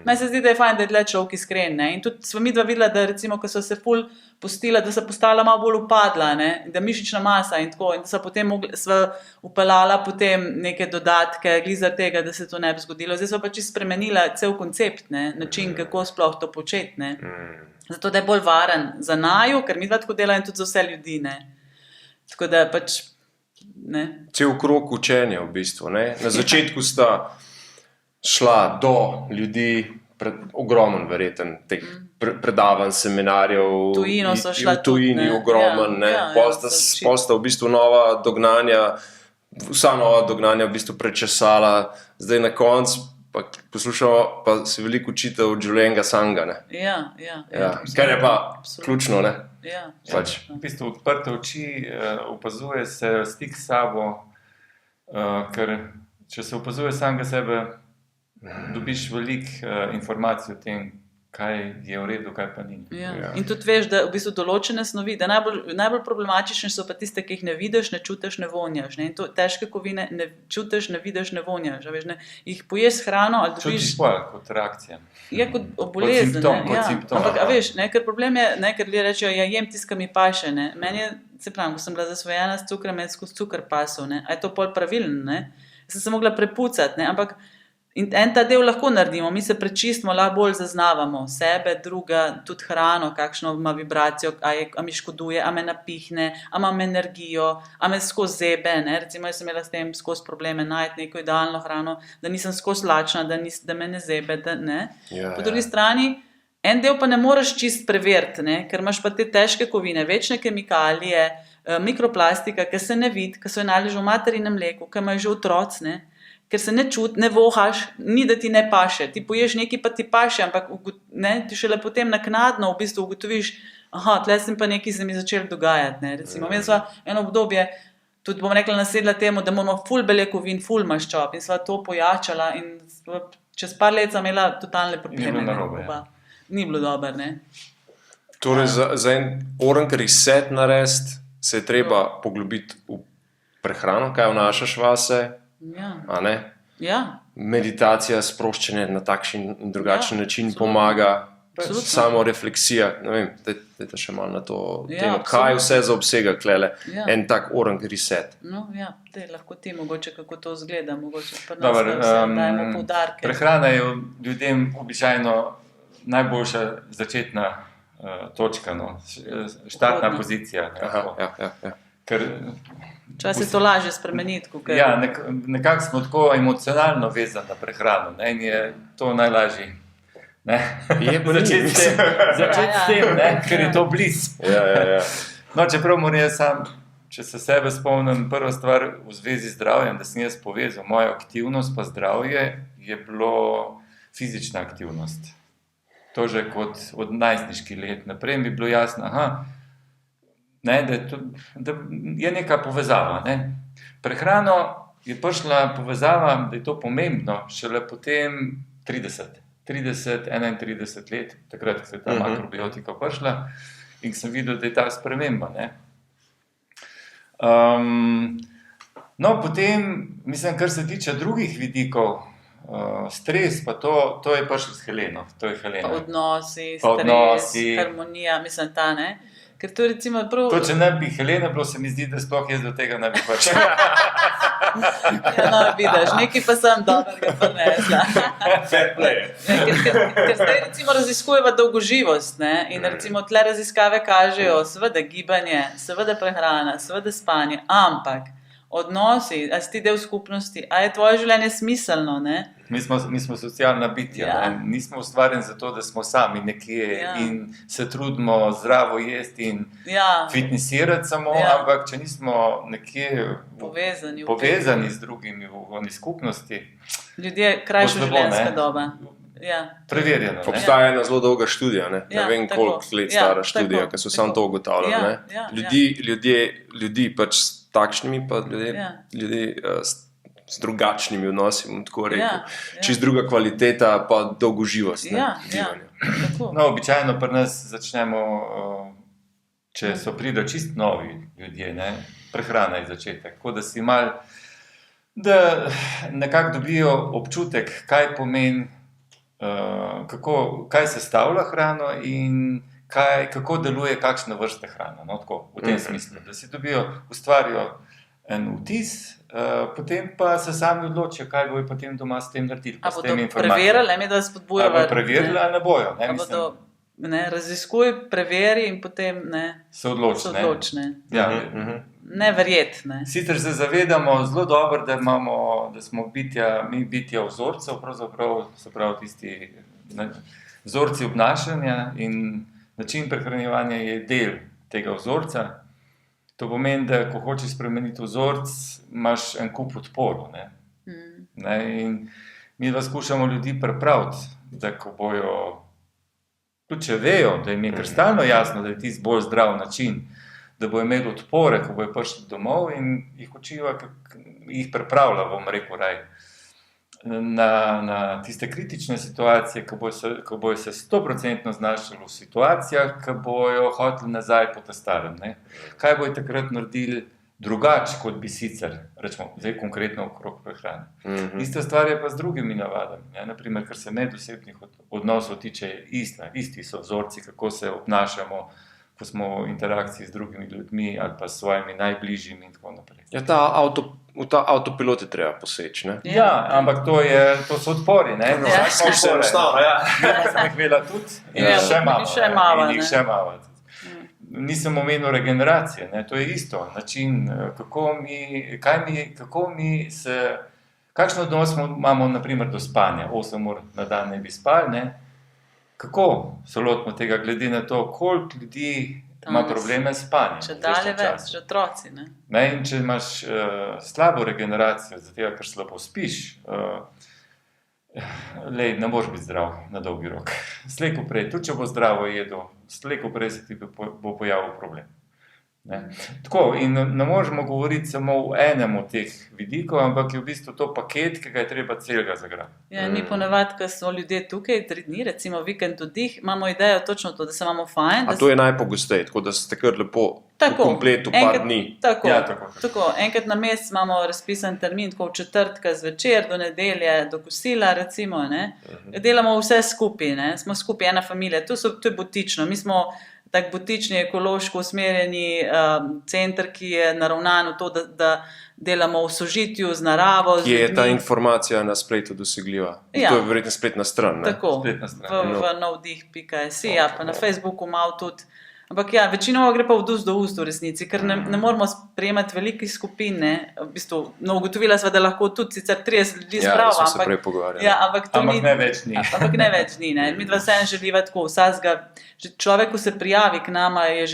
S2: Meni se zdi, da je fajn, da je tle človek iskren. Ne? In tudi sva midva videla, da recimo, ko so se ful pustila, da so postala malo bolj upadla, ne? Da mišična masa in tako. In da so potem sva upeljala potem neke dodatke, glizar tega, da se to ne bi zgodilo. Zdaj sva pa čisto spremenila cel koncept, ne? Način, kako sploh to početi. Ne? Zato, da je bolj varen za naju, ker midva tako dela in tudi za vse ljudi. Ne? Tako da pač ne.
S1: Cel krog učenja v bistvu. Ne? Na začetku sta šla do ljudi, ogromen verjeten teh predavanj, seminarjev,
S2: tujino so šla
S1: v tujini ogromen. Posta v bistvu nova dognanja, vsa nova dognanja v bistvu prečesala, zdaj na koncu pa poslušamo, pa se veliko učite od življenja samega. Kar je pa ključno, ne? Pač.
S3: V bistvu odprte oči, opazuje se stik s sabo, ker če se opazuje samega sebe, dobiš veliko informacij o tem, kaj je v redu, kaj pa ni.
S2: In tudi veš, da v bistvu določene snovi, da najbolj problematične so pa tiste, ki jih ne vidiš, ne čutiš, ne vonjaš. Ne? In to težke kovine ne čutiš, ne vidiš, ne vonjaš. Veš, ne? Jih poješ s hrano ali dobiš...
S3: Čutiš pa kot reakcija.
S2: Ja, kot bolezen.
S3: Kot simptom.
S2: Ampak, veš, ne? Ker problem je, ne? Ker ljudje rečejo, ja, jem tisto, mi paše. Ne? Meni je, se pravim, ko sem bila zasvojena s cukrom, je skozi cukor pasel. Ne? A je to pol pravilno? Ne? Sem se mogla prepucati, ne? Ampak In en ta del lahko naredimo, mi se prečistimo, lahko bolj zaznavamo sebe, druga, tudi hrano, kakšno ima vibracijo, a mi škoduje, a me napihne, a imam energijo, a me skozi zebe, ne? Recimo jaz sem imela s tem skozi probleme najti neko idealno hrano, da nisem skozi lačna, da me ne zebe, da ne. Po drugi strani, en del pa ne moreš čist preveriti, ne? Ker imaš pa te težke kovine, večne kemikalije, mikroplastika, ki se ne vidi, ki so jo naleži v materinem mleku, ki imajo že otroci, ne? Ker se ne čuti, ne vohaš, ni da ti ne paše. Ti poješ nekaj, pa ti paše, ampak ne, ti šele potem naknadno v bistvu ugotoviš, tle sem pa nekaj se mi začelo dogajati. Ne. Recimo, imela sva eno obdobje, tudi bom rekla, nasedla temu, da moramo ful beljakovin, ful maščob in sva to pojačala in čez par let sem imela totalne probleme. Ni bilo dobro, ne.
S1: Torej, za en orank reset narediti, se je treba poglobiti v prehrano, kaj vnašaš vase. A ne? Meditacija, sproščanje na takšen in drugačen način pomaga, samo refleksija, ne vem, dajte še malo na to temo, kaj vse zaobsega klele, en tak orank reset.
S2: Lahko ti mogoče, kako to izgleda, mogoče pa nas dajemo poudarke.
S3: Prehrana je ljudem običajno najboljša začetna točka, štartna pozicija. Ker
S2: včasih to lažje spremeniti.
S3: Nekako smo tako emocionalno vezani na prehrano, in je to najlažje. Začeti s tem, ker je to blizu. Čeprav moram jaz sam, če se sebe spomnim, prva stvar v zvezi z zdravjem, da sem jaz povezal mojo aktivnost pa zdravje, je bilo fizična aktivnost. To že kot od najstniških let naprej mi je bilo jasno, da je neka povezava. Prehrano je prišla povezava, da je to pomembno, šele potem 30, 31 let, takrat, ko se je ta makrobiotika prišla in sem videl, da je ta sprememba. Potem, mislim, kar se tiče drugih vidikov, stres, pa to je prišlo s Heleno.
S2: Odnosi, stres, harmonija, mislim, ta, ne? Ker to recimo prav...
S3: To, če ne bi Helena bilo, se mi zdi, da sploh jaz do tega ne bi prišel.
S2: Vidiš, nekaj pa sem dobrega prinesla.
S1: Fair play.
S2: Ker zdaj recimo raziskujeva dolgoživost, ne? In recimo tle raziskave kažejo, seveda gibanje, seveda prehrana, seveda spanje, ampak odnosi, a si ti del skupnosti, a je tvoje življenje smiselno, ne?
S3: Mi smo socialna bitja, nismo ustvarjeni za to, da smo sami nekje in se trudimo zdravo jesti in fitnessirati samo, ampak če nismo nekje povezani z drugimi v skupnosti.
S2: Ljudje, krajša življenjska doba.
S3: Preverjeno.
S1: Obstaja ena zelo dolga študija, ne vem koliko let stara študija, ki so samo to ugotavljali. Ljudi pač s takšnimi, pa ljudi s drugačnimi odnosi, bom tako rekel. Čist druga kvaliteta, pa dolgoživost.
S3: Običajno pri nas začnemo, če so pride čist novi ljudje, prehrana je začetek. Tako da si malo, da nekako dobijo občutek, kaj pomeni, kaj sestavlja hrano in kako deluje kakšna vrsta hrana. V tem smislu, da si ustvarijo en vtis, potem pa se sami odločijo, kaj bojo potem doma s tem naredili.
S2: A bodo preverili, da spodbujajo?
S3: A bodo preverili ali ne bojo?
S2: A bodo raziskuj, preveri in potem
S3: se odločne.
S2: Neverjetne.
S3: Sicer se zavedamo zelo dobro, da smo mi bitja vzorcev, pravzaprav se pravi tisti vzorci obnašanja in način prehranjevanja je del tega vzorca. To pomeni, da ko hočeš spremeniti vzorc, imaš en kup odporov. In mi skušamo ljudi pripraviti, da ko bojo, tudi če vejo, da jim je kristalno jasno, da je tisti bolj zdrav način, da bojo imeli odpore, ko bojo prišli domov in jih učiva, jih pripravlja, bom rekel, na tiste kritične situacije, ko bojo se 100% znašli v situacijah, ko bojo hoteli nazaj po starem. Kaj bojo takrat naredili drugače, kot bi sicer, rečemo, zdaj konkretno okrog prehrane. Ista stvar je pa z drugimi navadami. Naprimer, kar se medosebnih odnosov tiče, isti so vzorci, kako se obnašamo ko smo v interakciji z drugimi ljudmi ali pa s svojimi najbližjimi in tako naprej.
S1: Ja, v ta avtopilot je treba poseči, ne?
S3: Ja, ampak to so odpori, ne?
S1: No, sliši se enostavno, ja.
S3: Ja, sem jih imela tudi in
S2: Ja,
S3: še imamo.
S2: in še imamo,
S3: In jih
S2: ne.
S3: še imamo. Nisem omenil regeneracije, ne? To je isto način, kakšen odnos imamo na primer do spanja, 8 ur na dan ne bi spali, ne? Kako se lotimo tega, glede na to, koliko ljudi ima
S2: Danes.
S3: probleme s spanjem.
S2: Če
S3: v
S2: dalje
S3: današnjem
S2: več,
S3: času.
S2: že otroci, ne.
S3: Ne, in če imaš slabo regeneracijo, zato ker slabo spiš, ne moreš biti zdrav na dolgi rok. Slej ko prej, tudi če bo zdravo jedel, slej ko prej se ti bo pojavil problem. Ne? Tako, in ne možemo govoriti samo o enem od teh vidikov, ampak je v bistvu to paket, ki ga je treba celega zagrati.
S2: Ja, mi ponavadi, ko smo ljudje tukaj 3 dni, recimo vikend oddih, imamo idejo točno to, da se imamo fajn.
S1: A to je najpogosteje, tako da ste kar lepo v kompletu par dni.
S2: Tako,
S3: Ja,
S2: tako. Enkrat na mesec imamo razpisan termin, tako od četrtka zvečer do nedelje, do kosila, recimo, ne. Delamo vse skupaj, ne. Smo skupaj ena familija, to je butično. Mi smo tak butični, ekološko usmerjeni center, ki je naravnan v to, da delamo v sožitju z naravo.
S1: Kje je ta informacija na spletu dosegljiva?
S2: Ja.
S1: To je verjetno spletna stran, ne?
S2: Tako,
S3: Spletna stran,
S2: v navdih.si, ja, pa na Facebooku malo tudi. Ampak ja, večinoma gre pa od ust do ust v resnici, ker ne moramo sprejemati velikih skupin, ne. V bistvu, ugotovila sva, da lahko tudi sicer 30 ljudi
S1: Ja,
S2: sprava,
S1: smo se prej pogovarjali.
S2: ja, ampak to
S3: Ampak
S2: ni...
S3: ne več ni.
S2: Ampak ne več ni, ne. Mi dva vseeno želiva tako, vsakega, že človek, ko se prijavi k nama, je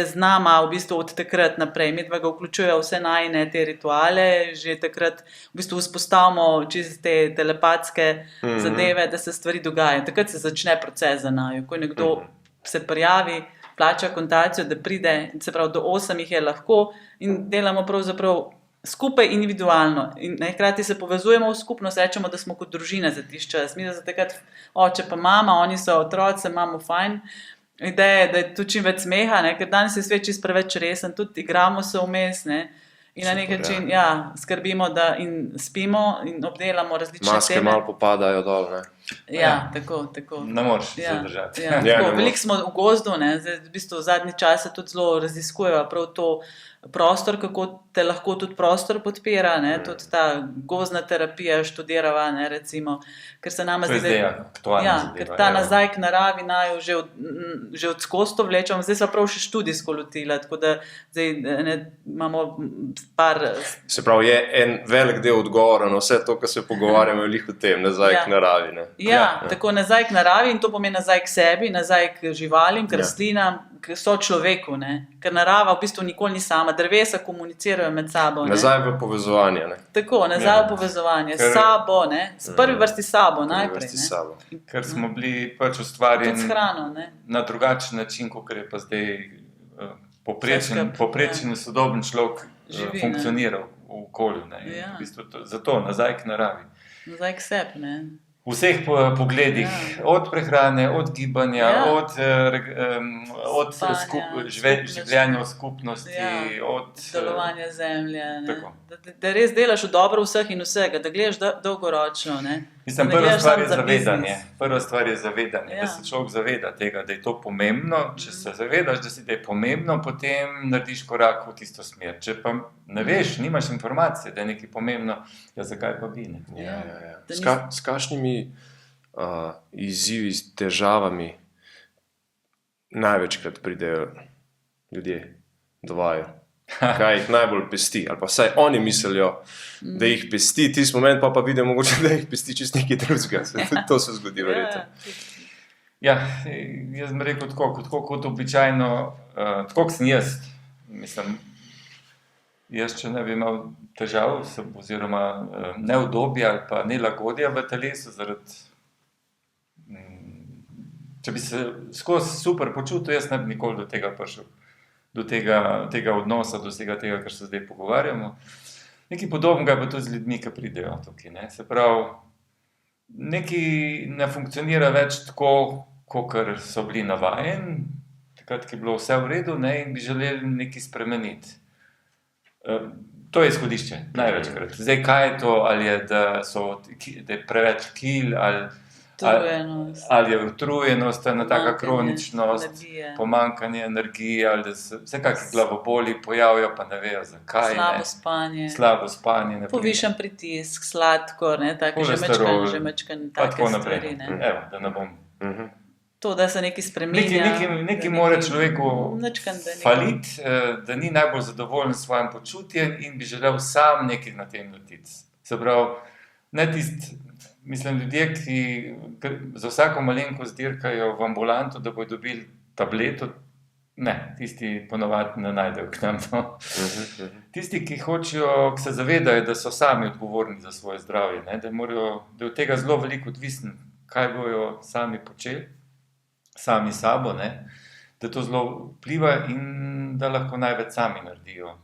S2: z nama v bistvu od takrat naprej. Mi dva ga vključujejo vse najine te rituale, že takrat v bistvu vzpostavimo čist te telepatske zadeve, da se stvari dogajajo. Takrat se začne proces za naju. Ko nekdo se prijavi, plača kontacijo, da pride, se pravi do 8 jih je lahko in delamo pravzaprav skupaj individualno. In hkrati se povezujemo v skupnost, rečemo, da smo kot družina za tisti čas. Mi za takrat oče pa mama, oni so otroci, imamo fajn. Ideja je, da je tu čim več smeha, ne? Ker danes je svet čist preveč resen, tudi igramo se vmes, ne? In na nek način skrbimo, da in spimo in obdelamo različne
S1: Maske
S2: teme.
S1: malo popadajo dol, ne?
S2: Ja, tako.
S3: Ne moreš
S2: Ja,
S3: zadržati.
S2: ja,
S1: Ja,
S2: tako,
S1: ne moreš.
S2: veliko smo v gozdu, ne, zdaj v bistvu v zadnji čase tudi zelo raziskujejo prav to prostor, kako te lahko tudi prostor podpira, ne, tudi ta gozdna terapija študirava, ne, recimo, ker se nama
S3: To je
S2: zdi,
S3: zdaj aktualna
S2: ja,
S3: zadeva,
S2: ker ta
S3: evo.
S2: nazaj k naravi naju že od skosto vlečemo, zdaj sva prav še študijsko lotila, tako da zdaj imamo par...
S1: Se pravi, je en velik del odgovora na vse to, kar se pogovarjamo, je lih o tem, nazaj k naravi, ne?
S2: Ja, tako nazaj k naravi in to pomeni nazaj k sebi, nazaj k živalim, k
S1: Ja.
S2: rastlinam, k sočloveku, ne. Ker narava v bistvu nikoli ni sama, drevesa komunicirajo med sabo, ne.
S1: Nazaj v povezovanje, ne?
S2: Tako, nazaj v povezovanje, s sabo, ne, s prvi vrsti sabo najprej,
S1: Vrsti
S2: ne.
S1: sabo.
S3: Ker smo bili pač
S2: Tudi s
S3: ustvarjeni
S2: hrano, ne.
S3: na drugačen način, kot je pa zdaj
S2: Vse
S3: poprečen sodoben človek
S2: Živi, ne.
S3: funkcioniral v okolju. Ne. In
S2: Ja.
S3: v bistvu zato nazaj k naravi.
S2: Nazaj k sebi, ne.
S3: V vseh pogledih,
S2: Ja.
S3: od prehrane, od gibanja,
S2: Ja.
S3: od
S2: Spanja,
S3: življenja v skupnosti,
S2: Ja.
S3: od
S2: Delovanje zemlje, ne.
S3: Tako.
S2: Da res delaš v dobro vseh in vsega, da gledaš dolgoročno, ne.
S3: Mislim,
S2: Da ne
S3: prva
S2: gledaš
S3: stvar
S2: samo
S3: je
S2: za
S3: zavedanje.
S2: biznis.
S3: Prva stvar je zavedanje,
S2: Ja.
S3: da se človek zaveda tega, da je to pomembno. Če se zavedaš, da je pomembno, potem narediš korak v tisto smer. Če pa ne veš, nimaš informacije, da je nekaj pomembno, ja, zakaj pa bi ne?
S1: Ja.
S2: Da
S1: S kakšnimi izzivi, s težavami največkrat pridejo ljudje do vaju? Kaj jih najbolj pesti? Ali pa vsaj oni mislijo, da jih pesti, tisti moment pa vidijo mogoče, da jih pesti čist nekaj drugega. To se zgodi verjetno.
S3: Ja, jaz bi rekel tako kot običajno, tako kot sem jaz. Mislim, jaz, če ne bi imel težav, oziroma neudobja ali pa nelagodja v telesu, če bi se skozi super počutil, jaz ne bi nikoli do tega prišel, do tega odnosa, do vsega tega, kar se zdaj pogovarjamo. Nekaj podobnega pa tudi z ljudmi, ki pridejo tukaj. Ne? Se pravi, nekaj ne funkcionira več tako, kot so bili navajeni, takrat, ko je bilo vse v redu, ne, in bi želeli nekaj spremeniti. To je izhodišče, največkrat. Zdaj, kaj je to, ali je, da je preveč kil,
S2: Utrujenost.
S3: ali je utrujenost, ena taka
S2: Pomanjkanje
S3: kroničnost,
S2: energije.
S3: pomanjkanje energije, ali da se vse kakšne glavoboli pojavijo, pa ne vejo zakaj.
S2: Slabo spanje.
S3: Slabo spanje, ne
S2: Povišen pritisk, sladkor, ne, take
S3: Kolesterol,
S2: že mečkan
S3: pa
S2: take
S3: tako naprej.
S2: stvari, ne.
S3: Evo, da ne bom.
S2: To, da se nekaj spreminja.
S3: Nekaj mora človeku
S2: Ničkan, da nekaj-
S3: faliti, da ni najbolj zadovoljen s svojim počutjem in bi želel sam nekaj na tem narediti. Se pravi, ne tisti, mislim, ljudje, ki za vsako malenkost dirkajo v ambulanto, da bodo dobili tableto, ne, tisti ponovadi ne najdejo k nam. No. Tisti, ki hočejo, ki se zavedajo, da so sami odgovorni za svoje zdravje, ne, da je od tega zelo veliko odvisno, kaj bojo sami počeli, sami sabo, ne, da to zelo vpliva in da lahko največ sami naredijo,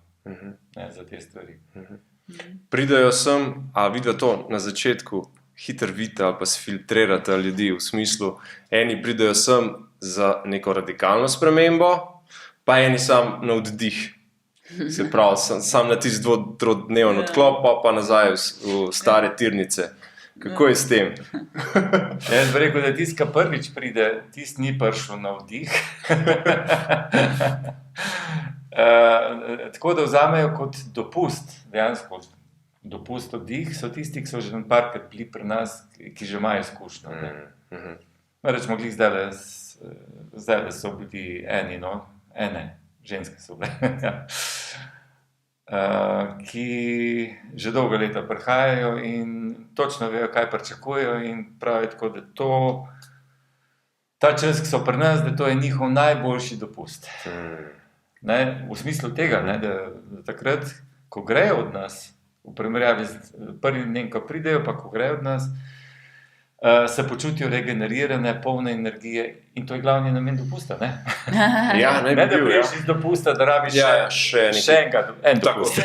S3: ne, za te stvari.
S1: Pridejo sem, a vidva to na začetku, hiter vidite ali pa sfiltrirate ljudi v smislu, eni pridejo sem za neko radikalno spremembo, pa eni sam na oddih. Se pravi, sam na tisti dvodneven odklop, pa nazaj v stare tirnice. Kako je s tem?
S3: Jaz bi rekel, da tisti, ki prvič pride, tisti ni prišel na vdih. Tako da vzamejo kot dopust, dejansko dopust oddih, so tisti, ki so že parkrat bili pri nas, ki že imajo izkušnjo. Rečemo, glih zdaj so bili ene, ženske so bile, ki že dolga leta prihajajo in točno vejo, kaj pričakujejo in pravijo tako, da ta čas, ki so pri nas, da to je njihov najboljši dopust. Ne, v smislu tega, ne, da takrat, ko grejo od nas, v primerjavi z prvim dnem, ko pridejo, pa ko grejo od nas, se počutijo regenerirane, polne energije in to je glavni namen dopusta. Ne,
S1: Ja,
S3: ne da greš iz dopusta, da rabiš še enega
S1: Tako,
S3: dopust.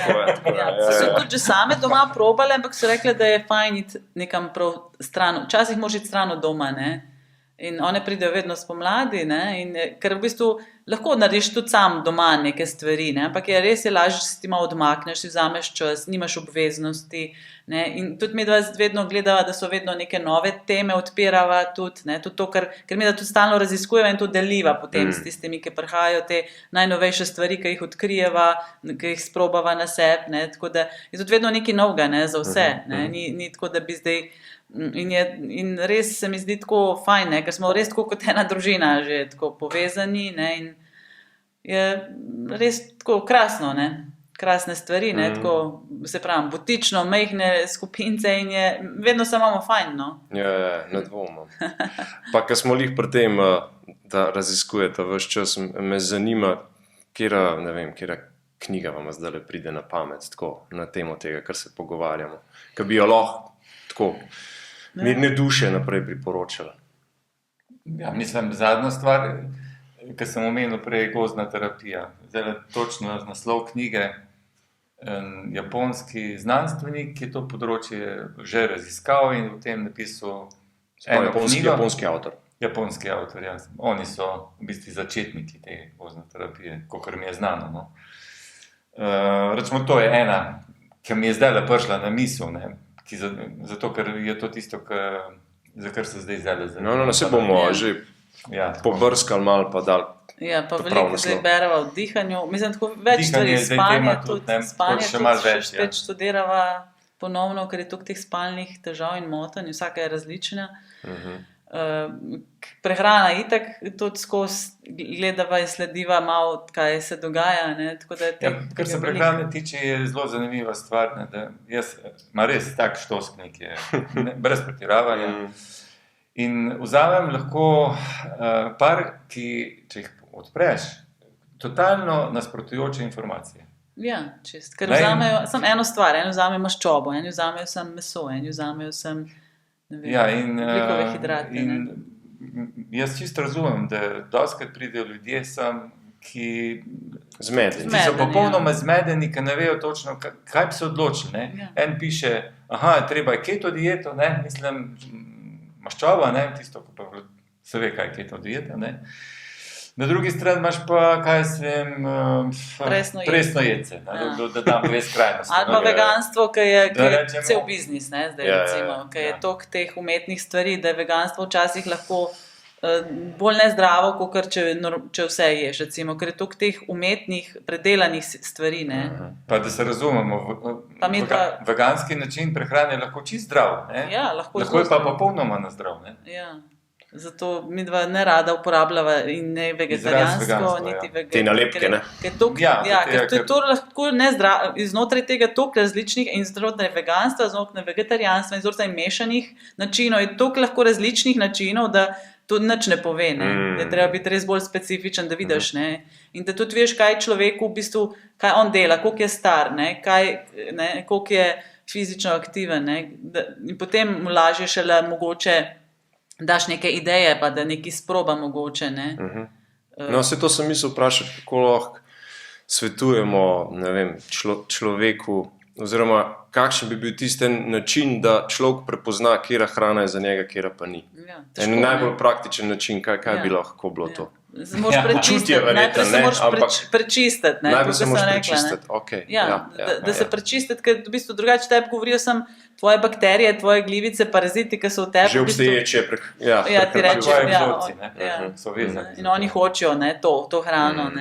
S2: So tudi že same doma probale, ampak so rekle, da je fajn iti nekam prav stran. Včasih moraš iti stran od doma, ne? In one pridejo vedno spomladi, ne? In ker v bistvu lahko narediš tudi sam doma neke stvari, ne? Ampak je res lažje, če si ti malo odmakneš, si vzameš čas, nimaš obveznosti, ne? In tudi mi vedno gledava, da so vedno neke nove teme odpirava tudi, ne? Tudi to, ker mi da tudi stalno raziskujeva in to deliva potem s tistimi, ki prihajajo te najnovejše stvari, ki jih odkrijeva, ki jih sprobava na sebi, ne? Tako da je tudi vedno nekaj novega, ne? Za vse, ne? Ni tako, da bi zdaj. In res se mi zdi tako fajn, ne? Ker smo res tako kot ena družina že tako povezani, ne? In je res tako krasno, ne? Krasne stvari, ne? Tako, se pravim, butično, majhne skupince in je vedno se imamo fajn, no?
S1: Ja, ne dvomim. Pa, ko smo lih pri tem, da raziskujete ves čas, me zanima, katera knjiga vam zdaj pride na pamet, tako, na temo tega, kar se pogovarjamo. Ka bi jo lahko tako mirne duše naprej priporočala.
S3: Ja, mislim, zadnja stvar, ki sem omenil prej, je gozdna terapija. Zdaj, točno naslov knjige, japonski znanstvenik, ki je to področje že raziskal in v tem napisal eno knjigo.
S1: Japonski avtor.
S3: Japonski avtor, ja. Oni so v bistvu začetniki te gozdne terapije, kolikor mi je znano. No. Rečemo, to je ena, ki mi je zdaj prišla na misel, ne. Zato, ker je to tisto, za kar se zdaj zanima.
S1: No, se bomo že pobrskali malo pa dali.
S2: Ja, pa veliko zdaj bereva o dihanju. Mislim, tako več stvari, spanje tudi spet študirava ponovno, ker je tukaj teh spalnih težav in motenj, vsaka je različna. Prehrana itak tudi skozi gledava in slediva malo, kaj se dogaja. Ne? Tako da
S3: kar se prehrane tiče, je zelo zanimiva stvar, ne? Da jaz ima res tak štosknik, brez pretiravanja. In vzamem lahko par, ki, če jih odpreš, totalno nasprotujoče informacije.
S2: Ja, čist. Ker vzamejo samo eno stvar, eno vzamejo maščobo, eno vzamejo samo meso, eno vzamejo samo velikove hidrate.
S3: In jaz čisto razumem, da dostikrat pridejo ljudje sem, ki so popolnoma zmedeni, ki ne vejo točno, kaj bi se odločili. Ne? Ja. En piše, treba je keto dieto, ne? Mislim, maščoba, ne? Tisto, ko pa se ve, kaj je keto dieta. Ne? Na drugi strani imaš pa, kaj se vem, presnojedce, da dam dve skrajnosti.
S2: Ali pa veganstvo, ki je
S3: rečemo,
S2: cel biznis, ne, zdaj recimo, ki je toliko teh umetnih stvari, da je veganstvo včasih lahko bolj nezdravo, kot če vse ješ, recimo, ker je toliko teh umetnih, predelanih stvari. Ne.
S3: Pa da se razumemo, veganski način prehrane je lahko čist zdrav, ne?
S2: Ja, lahko
S3: je pa popolnoma nezdrav. Ne?
S2: Ja. Zato mi dva ne rada uporabljava in ne vegetarijansko, niti vegetarijansko.
S1: Te nalepke, ne?
S2: Ker to je to lahko nezdravo, iznotraj tega toliko različnih in znotraj veganstva, znotraj vegetarijanstva in znotraj mešanih načinov, je toliko lahko različnih načinov, da to nič ne pove, ne? Da je treba biti res bolj specifičen, da vidiš, ne? In da tudi veš, kaj človeku v bistvu, kaj on dela, koliko je star, ne? Koliko je fizično aktiven, ne? In potem mu lažje šele mogoče daš neke ideje, pa da nekaj sproba mogoče, ne.
S1: No, vse to sem mislil vprašati, kako lahko svetujemo, ne vem, človeku, oziroma kakšen bi bil tisti način, da človek prepozna, katera hrana je za njega, katera pa ni.
S2: Ja,
S1: en najbolj praktičen način, kaj bi lahko bilo to.
S2: Se moraš prečistiti, najprej se moraš prečistiti.
S1: Najprej se moraš prečistiti, ok.
S2: Da se prečistiti, ker v bistvu drugače tebi govorijo sem tvoje bakterije, tvoje glivice, paraziti, ki so v tebi.
S1: Že obstoječe
S2: ti rečejo,
S3: so vezani.
S2: In oni hočejo to hrano.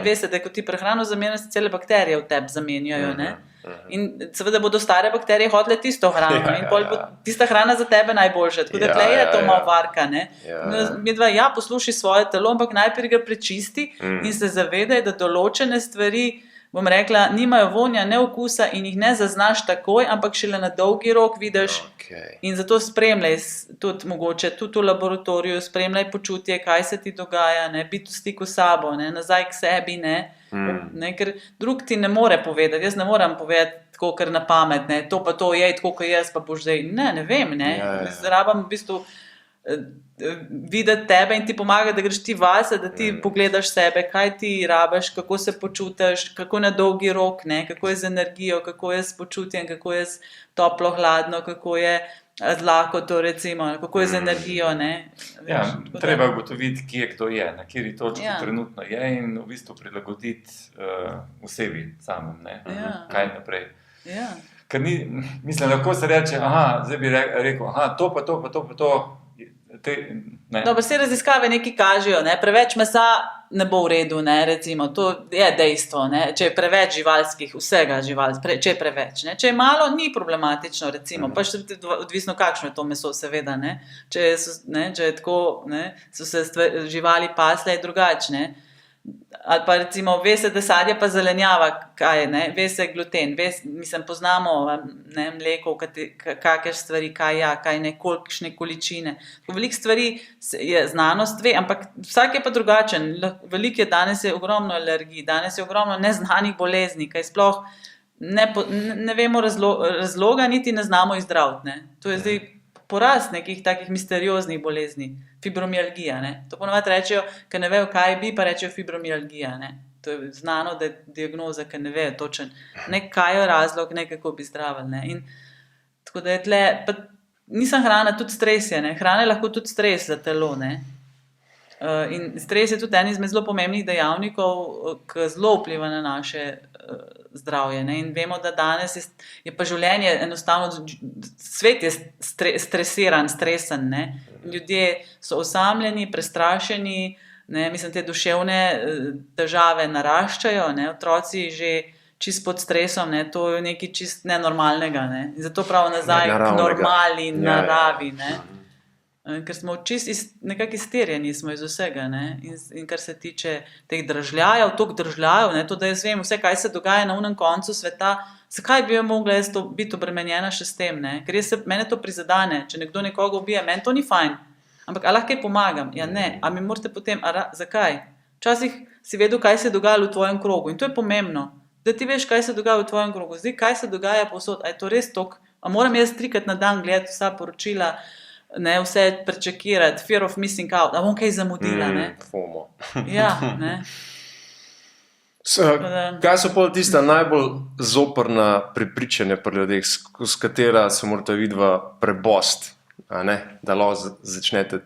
S2: Veste, da ko ti prehrano zamenjajo, se cele bakterije v tebi zamenjajo. In seveda bodo stare bakterije hotele tisto hrano in pol bo tista hrana za tebe najboljša. Tako da tle je to malo varka. Medva, posluši svoje telo, ampak najprej ga prečisti in se zavedaj, da določene stvari, bom rekla, nimajo vonja, ne okusa in jih ne zaznaš takoj, ampak šele na dolgi rok vidiš. In zato spremljaj tudi mogoče, tudi v laboratoriju, spremljaj počutje, kaj se ti dogaja, biti v stiku s sabo, nazaj k sebi, ker drug ti ne more povedati, jaz ne morem povedati tako, ker na pamet, to pa to je, tako kot jaz, pa boš zdaj, ne vem, rabam v bistvu videti tebe in ti pomaga, da greš ti vase, da ti pogledaš sebe, kaj ti rabiš, kako se počutiš, kako na dolgi rok, kako je z energijo, kako je s počutjem, kako je s toplo, hladno, kako je z lakoto, recimo, kako je z energijo.
S3: Treba ugotoviti, kje kdo je, na kateri točki trenutno je in v bistvu prilagoditi osebi samem, kaj naprej. Ker mislim, lahko se reče, zdaj bi rekel, to pa to,
S2: Vse raziskave nekaj kažejo, preveč mesa ne bo v redu, recimo, to je dejstvo, če je preveč živalskih, vsega živalskih, če je preveč, če je malo, ni problematično, recimo, pa še odvisno kakšno je to meso, seveda, če je tako, so se živali pasle, je drugačne. Ali pa recimo, ve se, da sadje pa zelenjava, kaj je, ve se gluten, mislim, poznamo mleko, kakšne stvari, kaj ne, kolikšne količine. Veliko stvari je znanost ve, ampak vsak je pa drugačen. Veliko je, danes je ogromno alergij, danes je ogromno neznanih bolezni, kaj sploh ne vemo razloga, niti ne znamo izdraviti. To je zdaj porast nekih takih misterioznih bolezni. Fibromialgija. To ponovadi rečejo, ker ne vejo, kaj bi, pa rečejo fibromialgija. To je znano, da je diagnoza, ker ne vejo točen. Kaj je razlog, kako bi zdravili. In tako da je tle, pa nisem hrana, tudi stres je. Hrana je lahko tudi stres za telo. In stres je tudi en izmed zelo pomembnih dejavnikov, ki zelo vpliva na naše zdravje. In vemo, da danes je pa življenje enostavno, svet je stresiran, stresen. Ljudje so osamljeni, prestrašeni, mislim, te duševne težave naraščajo, otroci že čist pod stresom, to je nekaj čist nenormalnega. In zato prav nazaj k normali, naravi. Ker smo čist nekako izterjeni smo iz vsega. In kar se tiče teh držljajev, toliko držljajev, to da jaz vem vse, kaj se dogaja na unem koncu sveta, zakaj bi jo mogla jaz biti obremenjena še s tem, ker mene to prizadane, če nekdo nekoga ubije, meni to ni fajn, ampak a lahko kaj pomagam? Ja ne, a mi morate potem, zakaj? Včasih si vedel, kaj se je dogajalo v tvojem krogu in to je pomembno, da ti veš, kaj se dogaja v tvojem krogu, zdaj kaj se dogaja povsod, a je to res toliko, a moram jaz 3-krat na dan gledati vsa poročila, vse prečekirati, fear of missing out, a bom kaj zamudila,
S1: FOMO.
S2: Ja,
S1: Kaj so pol tista najbolj zoprna prepričanja pri ljudeh, s katera se morate vidva prebost, da lahko začnete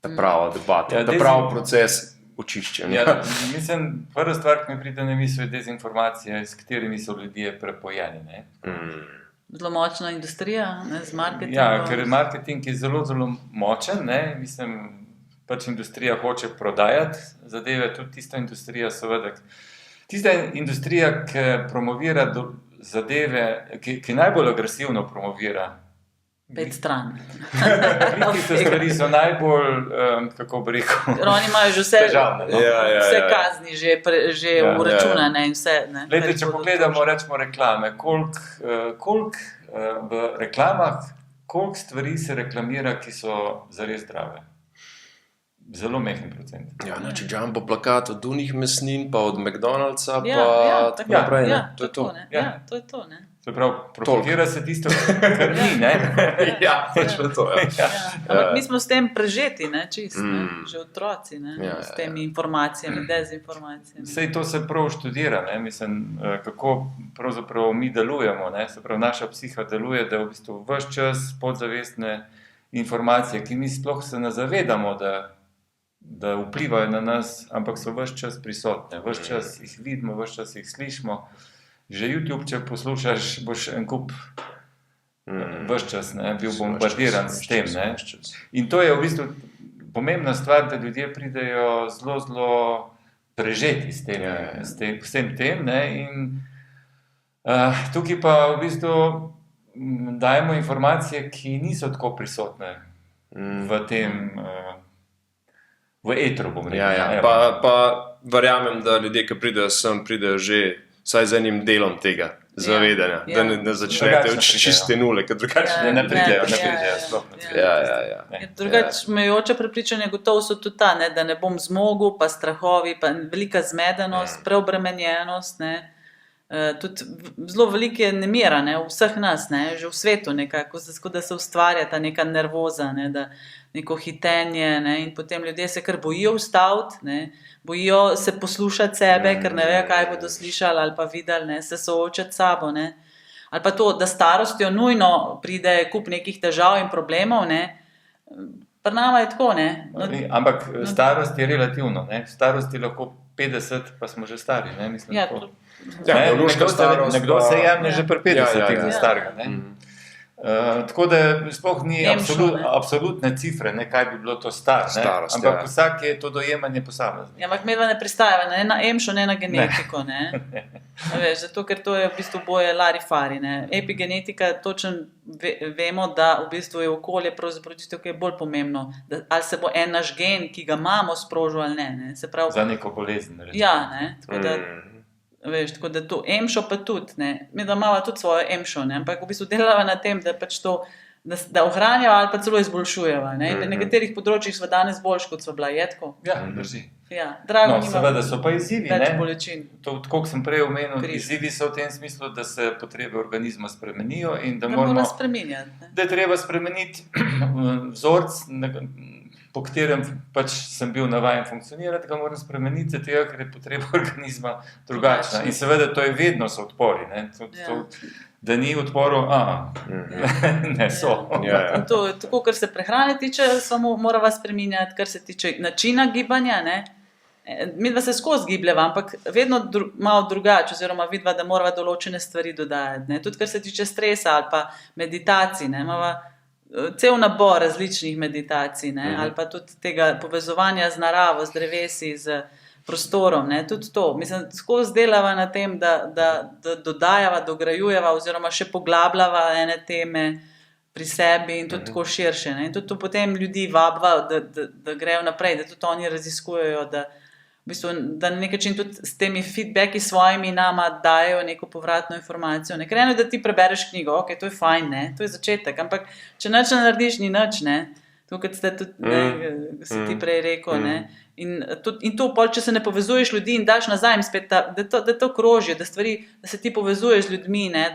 S1: ta prava debata, ta pravi proces očiščen.
S3: Ja, mislim, prva stvar, ki mi pride na misel, je dezinformacija, s katerimi so ljudje prepojeni. Ne?
S2: Zelo močna industrija, ne, z marketingom.
S3: Ja, ker marketing je zelo, zelo močen. Ne? Mislim, pač industrija hoče prodajati zadeve, tudi tista industrija, seveda. Tista industrija, ki promovira zadeve, ki najbolj agresivno promovira.
S2: 5 stran.
S3: Tiste stvari so najbolj, kako bi rekel,
S2: Oni imajo že vse,
S3: težavne. No?
S2: vse kazni že uračunane in vse. Ne,
S3: Glede, če pogledamo, rečemo reklame, koliko v reklamah, koliko stvari se reklamira, ki so zares zdrave. Zelo mehen procent.
S1: Ja, če jumbo plakat od unih mesnin, pa od McDonald'sa,
S2: Ja,
S1: pa
S2: tako
S1: naprej, ne?
S2: ja,
S1: To je to.
S2: ne.
S3: Ja.
S2: Ja, to je to, ne.
S3: Se pravi, profitira se tisto, kar ni, ne?
S1: Ja, točno to, ja.
S2: Ja. Ampak mi smo s tem prežeti, ne, čist, ne, že otroci, ne,
S1: Ja,
S2: s temi informacijami, dezinformacijami.
S3: Sej to se prav študira, ne? Mislim, kako pravzaprav mi delujemo, ne? Se pravi, naša psiha deluje, da v bistvu ves čas podzavestne informacije, ki mi sploh se ne zavedamo, da vplivajo na nas, ampak so ves čas prisotne, ves čas jih vidimo, ves čas jih slišimo. Že YouTube, če poslušaš, boš en kup ves čas, ne, bil bombardiran s tem, ne. In to je v bistvu pomembna stvar, da ljudje pridejo zelo, zelo prežeti s tem, vsem tem, ne, in tukaj pa v bistvu dajemo informacije, ki niso tako prisotne v tem, v etru, bom rekel.
S1: Ja. Pa verjamem, da ljudje, ki pridejo sem, pridejo že vsaj z enim delom tega zavedanja,
S2: Ja.
S1: da ne začnete
S3: Drugače
S1: od
S3: pridejo.
S1: čiste nule, ker drugače
S3: Ne pridejo,
S2: Ja.
S3: sploh ne pridejo.
S1: Ja.
S3: Ne.
S2: Drugače, mejoče prepričanje gotovo so tudi ta, ne, da ne bom zmogel, pa strahovi, pa velika zmedenost, preobremenjenost, ne. Tudi zelo velike nemira, ne, v vseh nas, ne, že v svetu nekako, da se ustvarja ta neka nervoza, ne, da neko hitenje, ne, in potem ljudje se kar bojijo ustaviti, ne, bojijo se poslušati sebe, ker ne vejo, kaj bodo slišali ali pa videli, ne, se soočati s sabo, ne. Ali pa to, da starostjo nujno pride kup nekih težav in problemov, ne. Pri nama je tako, ne. No,
S3: Ampak starost je relativno, ne. Starost je lahko 50, pa smo že stari, ne, mislim.
S2: ja,
S3: tako.
S1: Ja,
S3: Ne,
S1: biološka starost
S3: nekdo
S1: pa-
S3: se jemlje
S2: Ja.
S3: že pri 50
S1: Ja.
S3: za starega. Ne? Tako da sploh ni
S2: Nemšo, ne.
S3: absolutne cifre, ne, kaj bi bilo to star. Ne?
S1: Starost,
S3: Ampak
S1: ja.
S3: vsak je to dojemanje posameznik.
S2: Ja, ampak medva ne pristajava ne na emšo, ne na genetiko. Ne. Veš, zato, ker to je v bistvu boje larifari. Ne. Epigenetika, točno vemo, da v bistvu je okolje pravzaprav tisto, ki je bolj pomembno. Da, ali se bo en naš gen, ki ga imamo, sprožil ali ne. Ne. Se pravi,
S3: Za neko bolezen. Rečemo.
S2: ja, ne. Tako da, veš, tako da to emšo pa tudi, ne. Mi da imamo tudi svojo emšo, ne. Ampak v bistvu delava na tem, da pač to, da ohranjava ali pa celo izboljšujeva. Ne. In na nekaterih področjih smo danes boljši, kot smo bila, je tako.
S3: Ja, drži.
S2: Ja, drago,
S3: No,
S2: nimam
S3: seveda so pa izzivi.
S2: več
S3: Ne?
S2: bolečin.
S3: To, tako kot sem prej omenil,
S2: Kriz.
S3: izzivi so v tem smislu, da se potrebe organizma spremenijo in da
S2: Ne moramo
S3: moramo
S2: spreminjati. Ne.
S3: da je treba spremeniti vzorec, po katerem pač sem bil navajen funkcionirati, ga moram spremeniti, zato ker je potreba organizma drugačna.
S2: Drugačna.
S3: In seveda to je vedno so odpori. Ne?
S2: Ja.
S3: To, da ni odporov, ne so.
S1: Ja.
S2: In to, tako, kar se prehrane tiče, samo moramo spreminjati, kar se tiče načina gibanja. Ne. Mi dva se skozi gibljeva, ampak vedno malo drugače, oziroma vidva, da morava določene stvari dodajati. Ne. Tudi kar se tiče stresa ali pa meditacij, ne. Imava cel nabor različnih meditacij, ne. Ali pa tudi tega povezovanja z naravo, z drevesi, z prostorom. Ne. Tudi to. Mislim, skozi delava na tem, da dodajava, dograjujeva oziroma še poglabljava ene teme pri sebi in tudi tako širše. Ne. In tudi to potem ljudi vabva, da grejo naprej, da tudi oni raziskujejo, da v bistvu, da na nek način tudi s temi feedbacki svojimi nama dajo neko povratno informacijo. Ne. Ker eno, da ti prebereš knjigo, ok, to je fajn, ne, to je začetek, ampak če nič ne narediš, ni nič, ne. To, kot ste tudi, si ti prej rekel, ne. In to, pol, če se ne povezuješ ljudi in daš nazaj, spet da to krožijo, da se ti povezuješ z ljudmi, ne,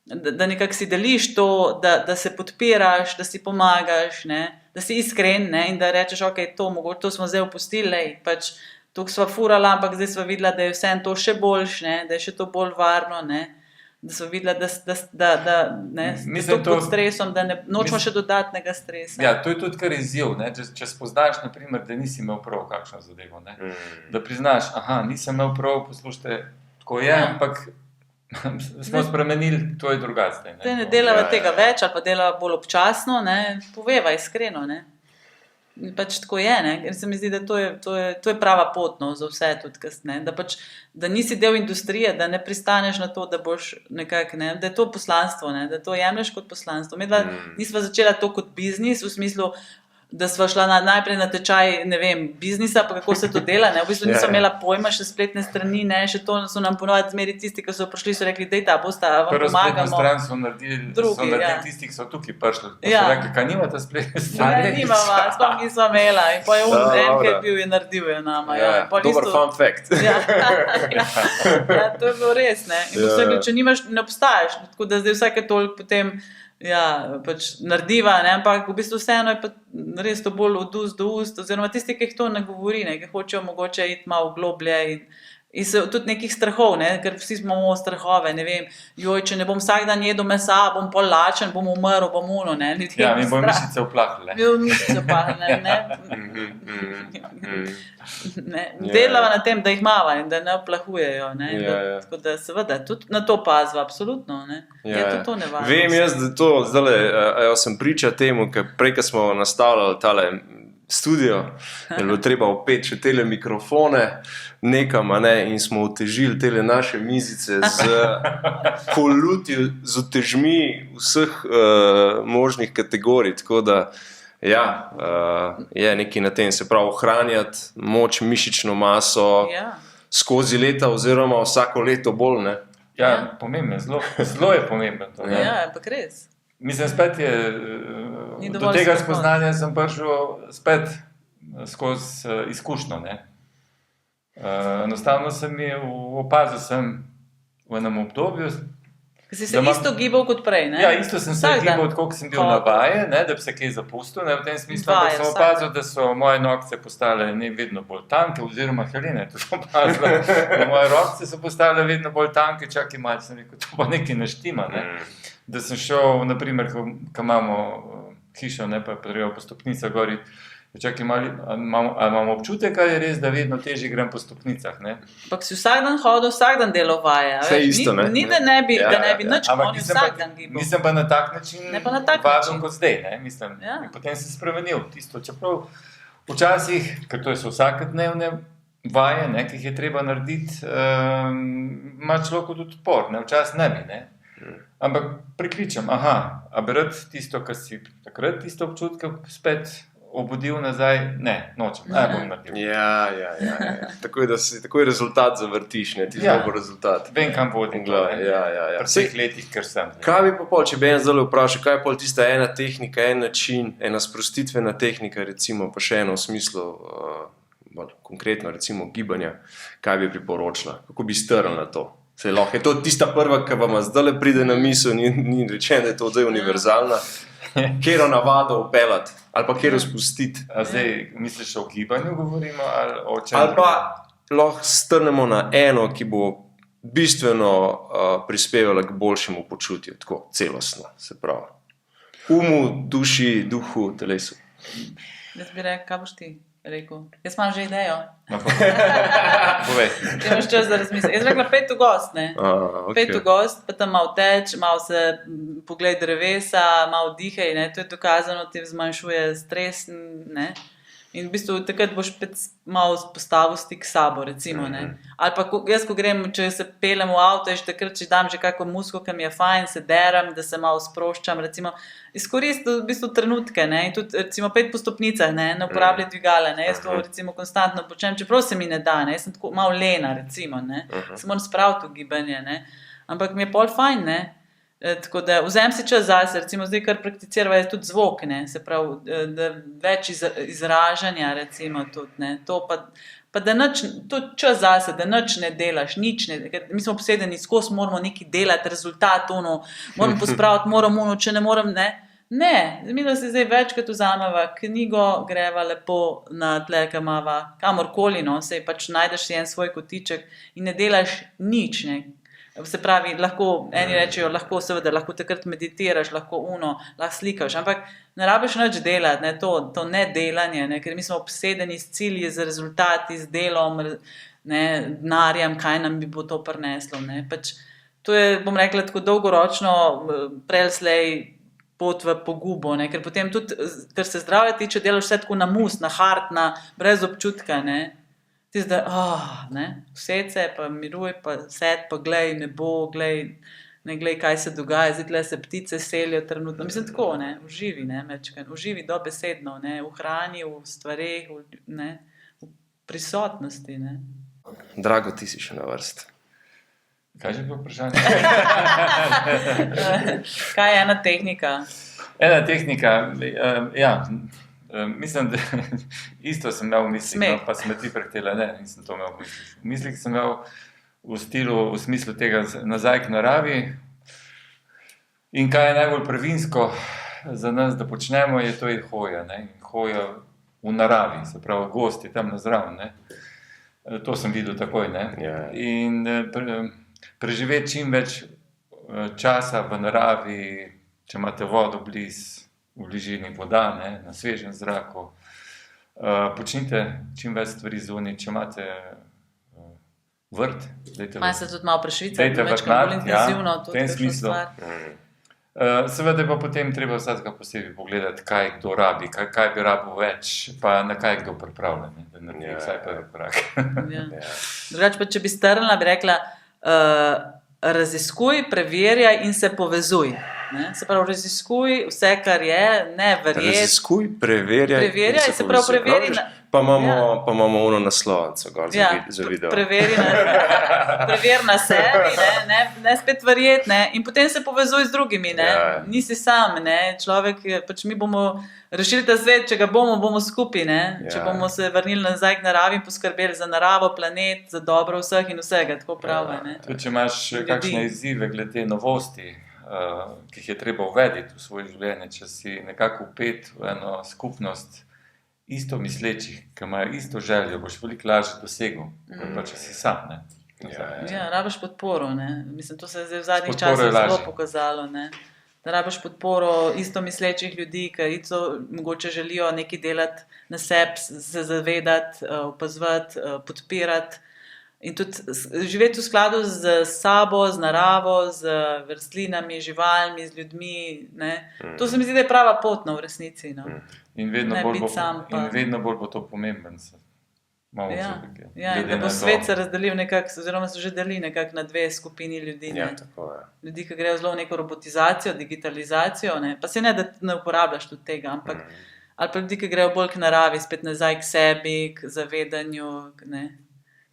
S2: da nekako si deliš to, da se podpiraš, da si pomagaš, ne, da si iskren, ne, in da rečeš, ok, mogoče to smo zdaj opustili, lej, pač tukaj sva furala, ampak zdaj sva videla, da je vse to še boljš, ne, da je še to bolj varno, ne, da so videla, da
S3: Mislim,
S2: to pod stresom, da nočemo še dodatnega stresa.
S3: Ja, to je tudi kar izziv, ne? Če spoznaš, naprimer, da nisi imel prav kakšno zadevo, ne? Da priznaš, nisem imel prav, poslušajte, tako je, ampak smo spremenili, to je drugače.
S2: Ne delava tega več ali pa delava bolj občasno, ne, poveva iskreno, ne. Pač tako je, ne, ker se mi zdi, da to je prava pot, no, za vse tudi kasneje, da nisi del industrije, da ne pristaneš na to, da boš nekako, ne, da je to poslanstvo, ne, da to jemlješ kot poslanstvo. Mi nisva začela to kot biznis, v smislu, da sva šla najprej na tečaj, ne vem, biznisa, pa kako se to dela, ne, v bistvu nisva imela pojma, še spletne strani, ne, še to so nam ponovadi zmeri tisti, ki so prišli, so rekli, dejta, bosta, vam pomagamo.
S3: Prvo spletno stran so naredili tisti, ki so tukaj prišli, pa so rekli, kaj nimate spletne strani?
S2: Ne, nimava, sploh nisva imela in pa je ki je bil, je naredil je nama.
S1: Dober fun fact.
S2: Ja, to je bilo res, ne, in so rekli, če nimaš, ne obstajaš, tako da zdaj vsake toliko potem pač narediva, ne, ampak v bistvu vseeno je pa res to bolj od ust do ust, oziroma tisti, ki jih to ne govori, ne, ki hočejo mogoče iti malo globlje in so tudi nekih strahov, ne, ker vsi imamo strahove, ne vem, če ne bom vsak dan jedel mesa, bom pol lačen, bom umrl, bom uno, ne.
S3: Ja, mi bomo mišice uplahle.
S2: Delava na tem, da jih mava in da ne oplahujejo, ne, tako da seveda, tudi na to pazva, absolutno, ne, je to nevarno.
S1: Vem jaz, da to, zdajle, sem priča temu, ker prej, ko smo nastavljali tale studio, je bilo treba opeti še tele mikrofone nekam, in smo otežili tele naše mizice z otežmi vseh možnih kategorij, tako da je nekaj na tem, se pravi ohranjati moč, mišično maso skozi leta oziroma vsako leto bolj, ne?
S3: Ja, pomembno, zelo je pomembno to.
S2: Ja, ampak res.
S3: Mislim, spet je, do tega spoznanja sem prišel spet skozi izkušnjo, ne. Enostavno sem opazil sem v enem obdobju.
S2: Si se isto gibal kot prej, ne?
S3: Ja, isto sem se gibal, tako kot sem bil na vaje, ne, da bi se kaj zapustil, ne, v tem smislu, ampak sem opazil, da so moje nokce postale vedno bolj tanke, oziroma Helena je to opazila, da moje rokice so postale vedno bolj tanke, čakaj malce, sem rekel, to pa nekaj ne štima, ne. Da sem šel, naprimer, ko imamo hišo, ne, pa treba po stopnicah gori, čakaj mali, imam občutek, ali je res, da vedno težje grem po stopnicah, ne?
S2: Ampak si vsak dan hodil, vsak dan delal vaje,
S1: vse isto, ne?
S2: Ni da ne bi nič, on je vsak dan gibal.
S3: Nisem pa na tak način vadil kot zdaj, ne, mislim, in potem se spremenil tisto, čeprav včasih, ker to so vsakodnevne vaje, ne, ki jih je treba narediti, ima človek tudi odpor, ne, včasih ne bi, ne. Ampak prikličem, a bi rad tisto, kar si takrat tisto občutke spet obudil nazaj, ne, nočem, bom naredil.
S1: Ja. Takoj rezultat zavrtiš, ne, ti dober rezultat.
S3: Vem, kam vodim, pri vseh letih, ker sem.
S1: Kaj bi pa pol, če bi en zdaj vprašal, kaj je pol tista ena tehnika, en način, ena sprostitvena tehnika, recimo, pa še eno v smislu, konkretno, recimo, gibanja, kaj bi priporočila, kako bi strl na to? Se lahko je to tista prva, ki vam zdaj pride na misel, ni rečeno, da je to zdaj univerzalna. Kjero navado upeljati, ali pa kjero spustiti.
S3: A zdaj misliš o gibanju govorimo, ali o čem?
S1: Ali pa lahko strnemo na eno, ki bo bistveno prispevala k boljšemu počutju, tako celostno, se pravi. Umu, duši, duhu, telesu.
S2: Jaz bi rekel, kaj boš ti rekel? Jaz imam že idejo.
S3: Povej.
S2: Imaš čas za razmisliti. Jaz rekla 5 v gost, ne? 5 v gost, pa tam malo teč, malo se pogled drevesa, malo dihaj, ne? To je dokazano, ti zmanjšuje stres, ne? In v bistvu takrat boš malo postavil stik s sabo, recimo, ne. Ali pa jaz, ko grem, če se pelem v avto, takrat, če dam že kako muziko, ki mi je fajn, se deram, da se malo sproščam, recimo, izkoristil v bistvu trenutke, ne, in tudi, recimo, 5 po stopnicah, ne uporabljaj dvigala, ne, jaz to, recimo, konstantno počnem, čeprav se mi ne da, ne, jaz sem tako malo lena, recimo, ne, se moram spraviti v gibanje, ne, ampak mi je pol fajn, ne. Tako da vzem si čas zase, recimo zdaj, kar prakticirava, je tudi zvok, ne, se pravi, da več izražanja, recimo tudi, ne, to pa da nič, tudi čas zase, da nič ne delaš, nič ne, ker mi smo posedeni, skozi moramo nekaj delati, rezultat, moram pospraviti, moram, če ne moram, ne, mi da se zdaj večkrat vzameva knjigo, greva lepo na tle, ki imava kamorkoli, no, sej pač najdeš si en svoj kotiček in ne delaš nič, ne. Se pravi, lahko, eni rečejo, lahko takrat meditiraš, lahko slikaš, ampak ne rabiš nič delati, ne, to nedelanje, ne, ker mi smo obsedeni s cilji, z rezultati, z delom, ne, denarjem, kaj nam bi bo to prineslo. Ne. Pač, to je, bom rekla, tako dolgoročno prelslej pot v pogubo, ne, ker potem tudi, kar se zdravja tiče, delaš vse tako na mus, na hard, brez občutka, ne. Ti zdaj, vse se, pa miruj, pa sed, pa glej nebo, ne glej, kaj se dogaja, zdaj tle se ptice selijo trenutno. Mislim tako, ne, uživi, ne, mečken, uživi dobesedno, ne, v hrani, v stvareh, v prisotnosti, ne.
S1: Drago, ti si še na vrsti.
S3: Kaj že bilo vprašanje?
S2: Kaj je ena tehnika?
S3: Ena tehnika, mislim, da isto sem imel v mislih, no, pa sem ti prehtela, ne, nisem to imel v mislih. V mislih sem imel v smislu tega nazaj k naravi in kaj je najbolj prvinsko za nas, da počnemo, je to hoja, ne, hoja v naravi, se pravi gosti tam na zraven, ne. To sem videl takoj, ne. In preživeti čim več časa v naravi, če imate vodo blizu, v bližini voda, ne, na svežem zraku. Počnite čim več stvari zunaj, če imate vrt.
S2: Malo se tudi malo prešvicati,
S3: večkrat
S2: bolj intenzivno.
S3: V tem smislu. Seveda pa potem treba vsakega posebej pogledati, kaj kdo rabi, kaj bi rabil več, pa na kaj kdo pripravljen, da naredi vsaj prvi korak.
S2: Drugače pa, če bi strnila, bi rekla, raziskuj, preverjaj in se povezuj. Ne? Se pravi, raziskuj vse, kar je, ne verjeti.
S1: Raziskuj, preverjaj
S2: se pravi, preveri.
S1: Pa imamo ono naslovnico gor za video.
S2: Preveri na sebi, ne spet verjeti, ne? In potem se povezuj z drugimi. Ne? Nisi sam, ne? Človek, pač mi bomo rešili ta svet, če ga bomo skupaj. Ne? Če bomo se vrnili nazaj k naravi in poskrbeli za naravo, planet, za dobro vseh in vsega, tako pravi.
S3: Tudi če imaš kakšne izzive glede novosti, ki jih je treba uvediti v svoje življenje, če si nekako vpet v eno skupnost isto mislečih, ki imajo isto željo, boš veliko lažje dosegel, kot pa če si sam. Ne?
S2: Rabiš podporo. Ne? Mislim, to se je v zadnjih časih zelo pokazalo. Ne? Da rabiš podporo isto mislečih ljudi, ki mogoče želijo nekaj delati na sebi, se zavedati, opazovati, podpirati. In tudi živeti v skladu z sabo, z naravo, z vrstlinami, živalmi, z ljudmi. Ne? To se mi zdi, da je prava pot, v resnici. No?
S3: In vedno bolj bo to pomemben.
S2: Da bo svet se razdelil nekako, oziroma se že deli nekako na dve skupini ljudi. Ne? Ljudi, ki grejo zelo v neko robotizacijo, digitalizacijo, ne? Pa se ne, da ne uporabljaš tudi tega, ampak ali pa ljudi, ki grejo bolj k naravi, spet nazaj k sebi, k zavedanju, ne?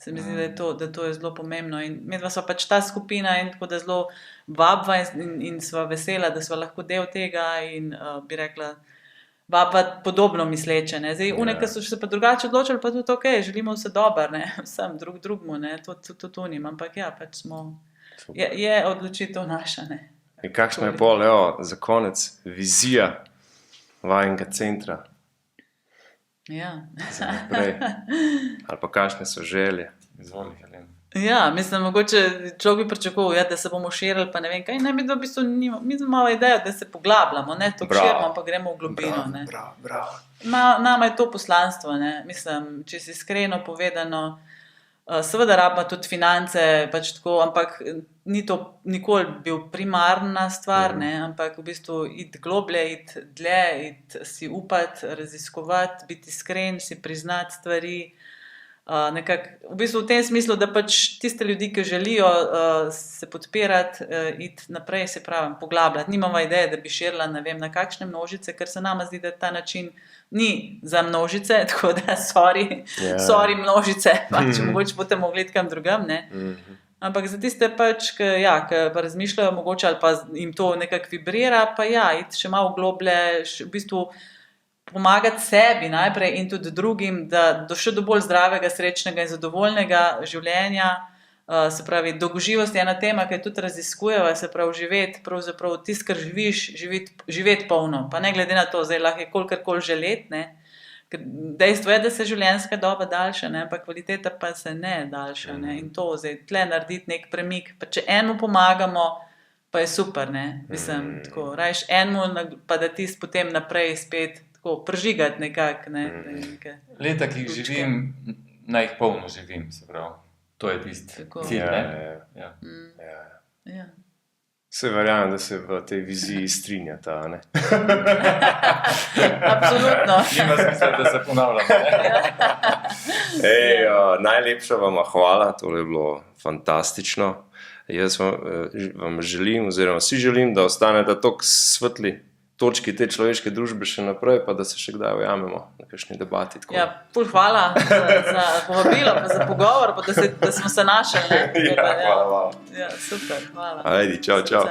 S2: Se mi zdi, da to je zelo pomembno. In medva sva pač ta skupina in tako da zelo vabva in sva vesela, da sva lahko del tega in bi rekla, vabva podobno misleče. Ne? Zdaj, ki so se pa drugače odločili, pa tudi ok, želimo vse dobro, ne? Vsem drugmu, ne? To tunim, ampak pač smo, je odločitev naša. Ne?
S1: In kakšna je pol, za konec, vizija vajnega centra? Za naprej. Ali pa kakšne so želje?
S3: Izvoli, Helena.
S2: Mislim, mogoče človek bi pričakoval, da se bomo širili, pa ne vem kaj. Ne, mi imamo idejo, da se poglabljamo, ne to širimo, pa gremo v globino.
S1: Bravo.
S2: Nama je to poslanstvo, ne. Mislim, če si iskreno povedano, seveda rabimo tudi finance, pač tako, ampak ni to nikoli bil primarna stvar, ne, ampak v bistvu iti globlje, iti dlje, si upati, raziskovati, biti iskren, si priznati stvari. V bistvu v tem smislu, da pač tiste ljudi, ki želijo se podpirati, iti naprej, se pravim, poglabljati. Nimamo ideje, da bi širila, ne vem, na kakšne množice, ker se nama zdi, da ta način ni za množice, tako da sorry množice, pač mogoče boste mogli iti kam drugam, ne. Ampak za tiste pač, ki pa razmišljajo mogoče ali pa jim to nekako vibrira, pa iti še malo globlje, v bistvu pomagati sebi najprej in tudi drugim, da do bolj zdravega, srečnega in zadovoljnega življenja, se pravi, dolgoživost je ena tema, ki jo tudi raziskujeva, se pravi, živeti, pravzaprav tisto, kar živiš, živeti polno, pa ne glede na to, zdaj lahko je kolikorkoli želeti, ne, Ker dejstvo je, da se življenjska doba daljša, ne? Pa kvaliteta pa se ne daljša. Ne? In to zdaj tle narediti nek premik. Pa če enemu pomagamo, pa je super. Ne? Mislim, tako, rajš enemu, pa da tisti potem naprej spet tako prežigati nekako. Ne?
S3: Leta, ki jih živim, naj jih polno živim, se pravi. To je tisti cilj, ne? Ja.
S2: Ja.
S1: Se verjamem, da se v tej viziji strinjata, ne?
S2: Absolutno.
S3: Nima smisla, da se ponavljam.
S1: Najlepša vam hvala, to je bilo fantastično. Jaz vam želim, oziroma si želim, da ostanete tako svetli točki te človeške družbe še naprej, pa da se še kdaj ujamemo na kakšni debati. Tako.
S2: Ja, ful hvala za povabilo, pa za pogovor, pa da smo se našli. Ne?
S1: Hvala.
S2: Ja, super, hvala.
S1: Ajdi, čau.
S2: Čau.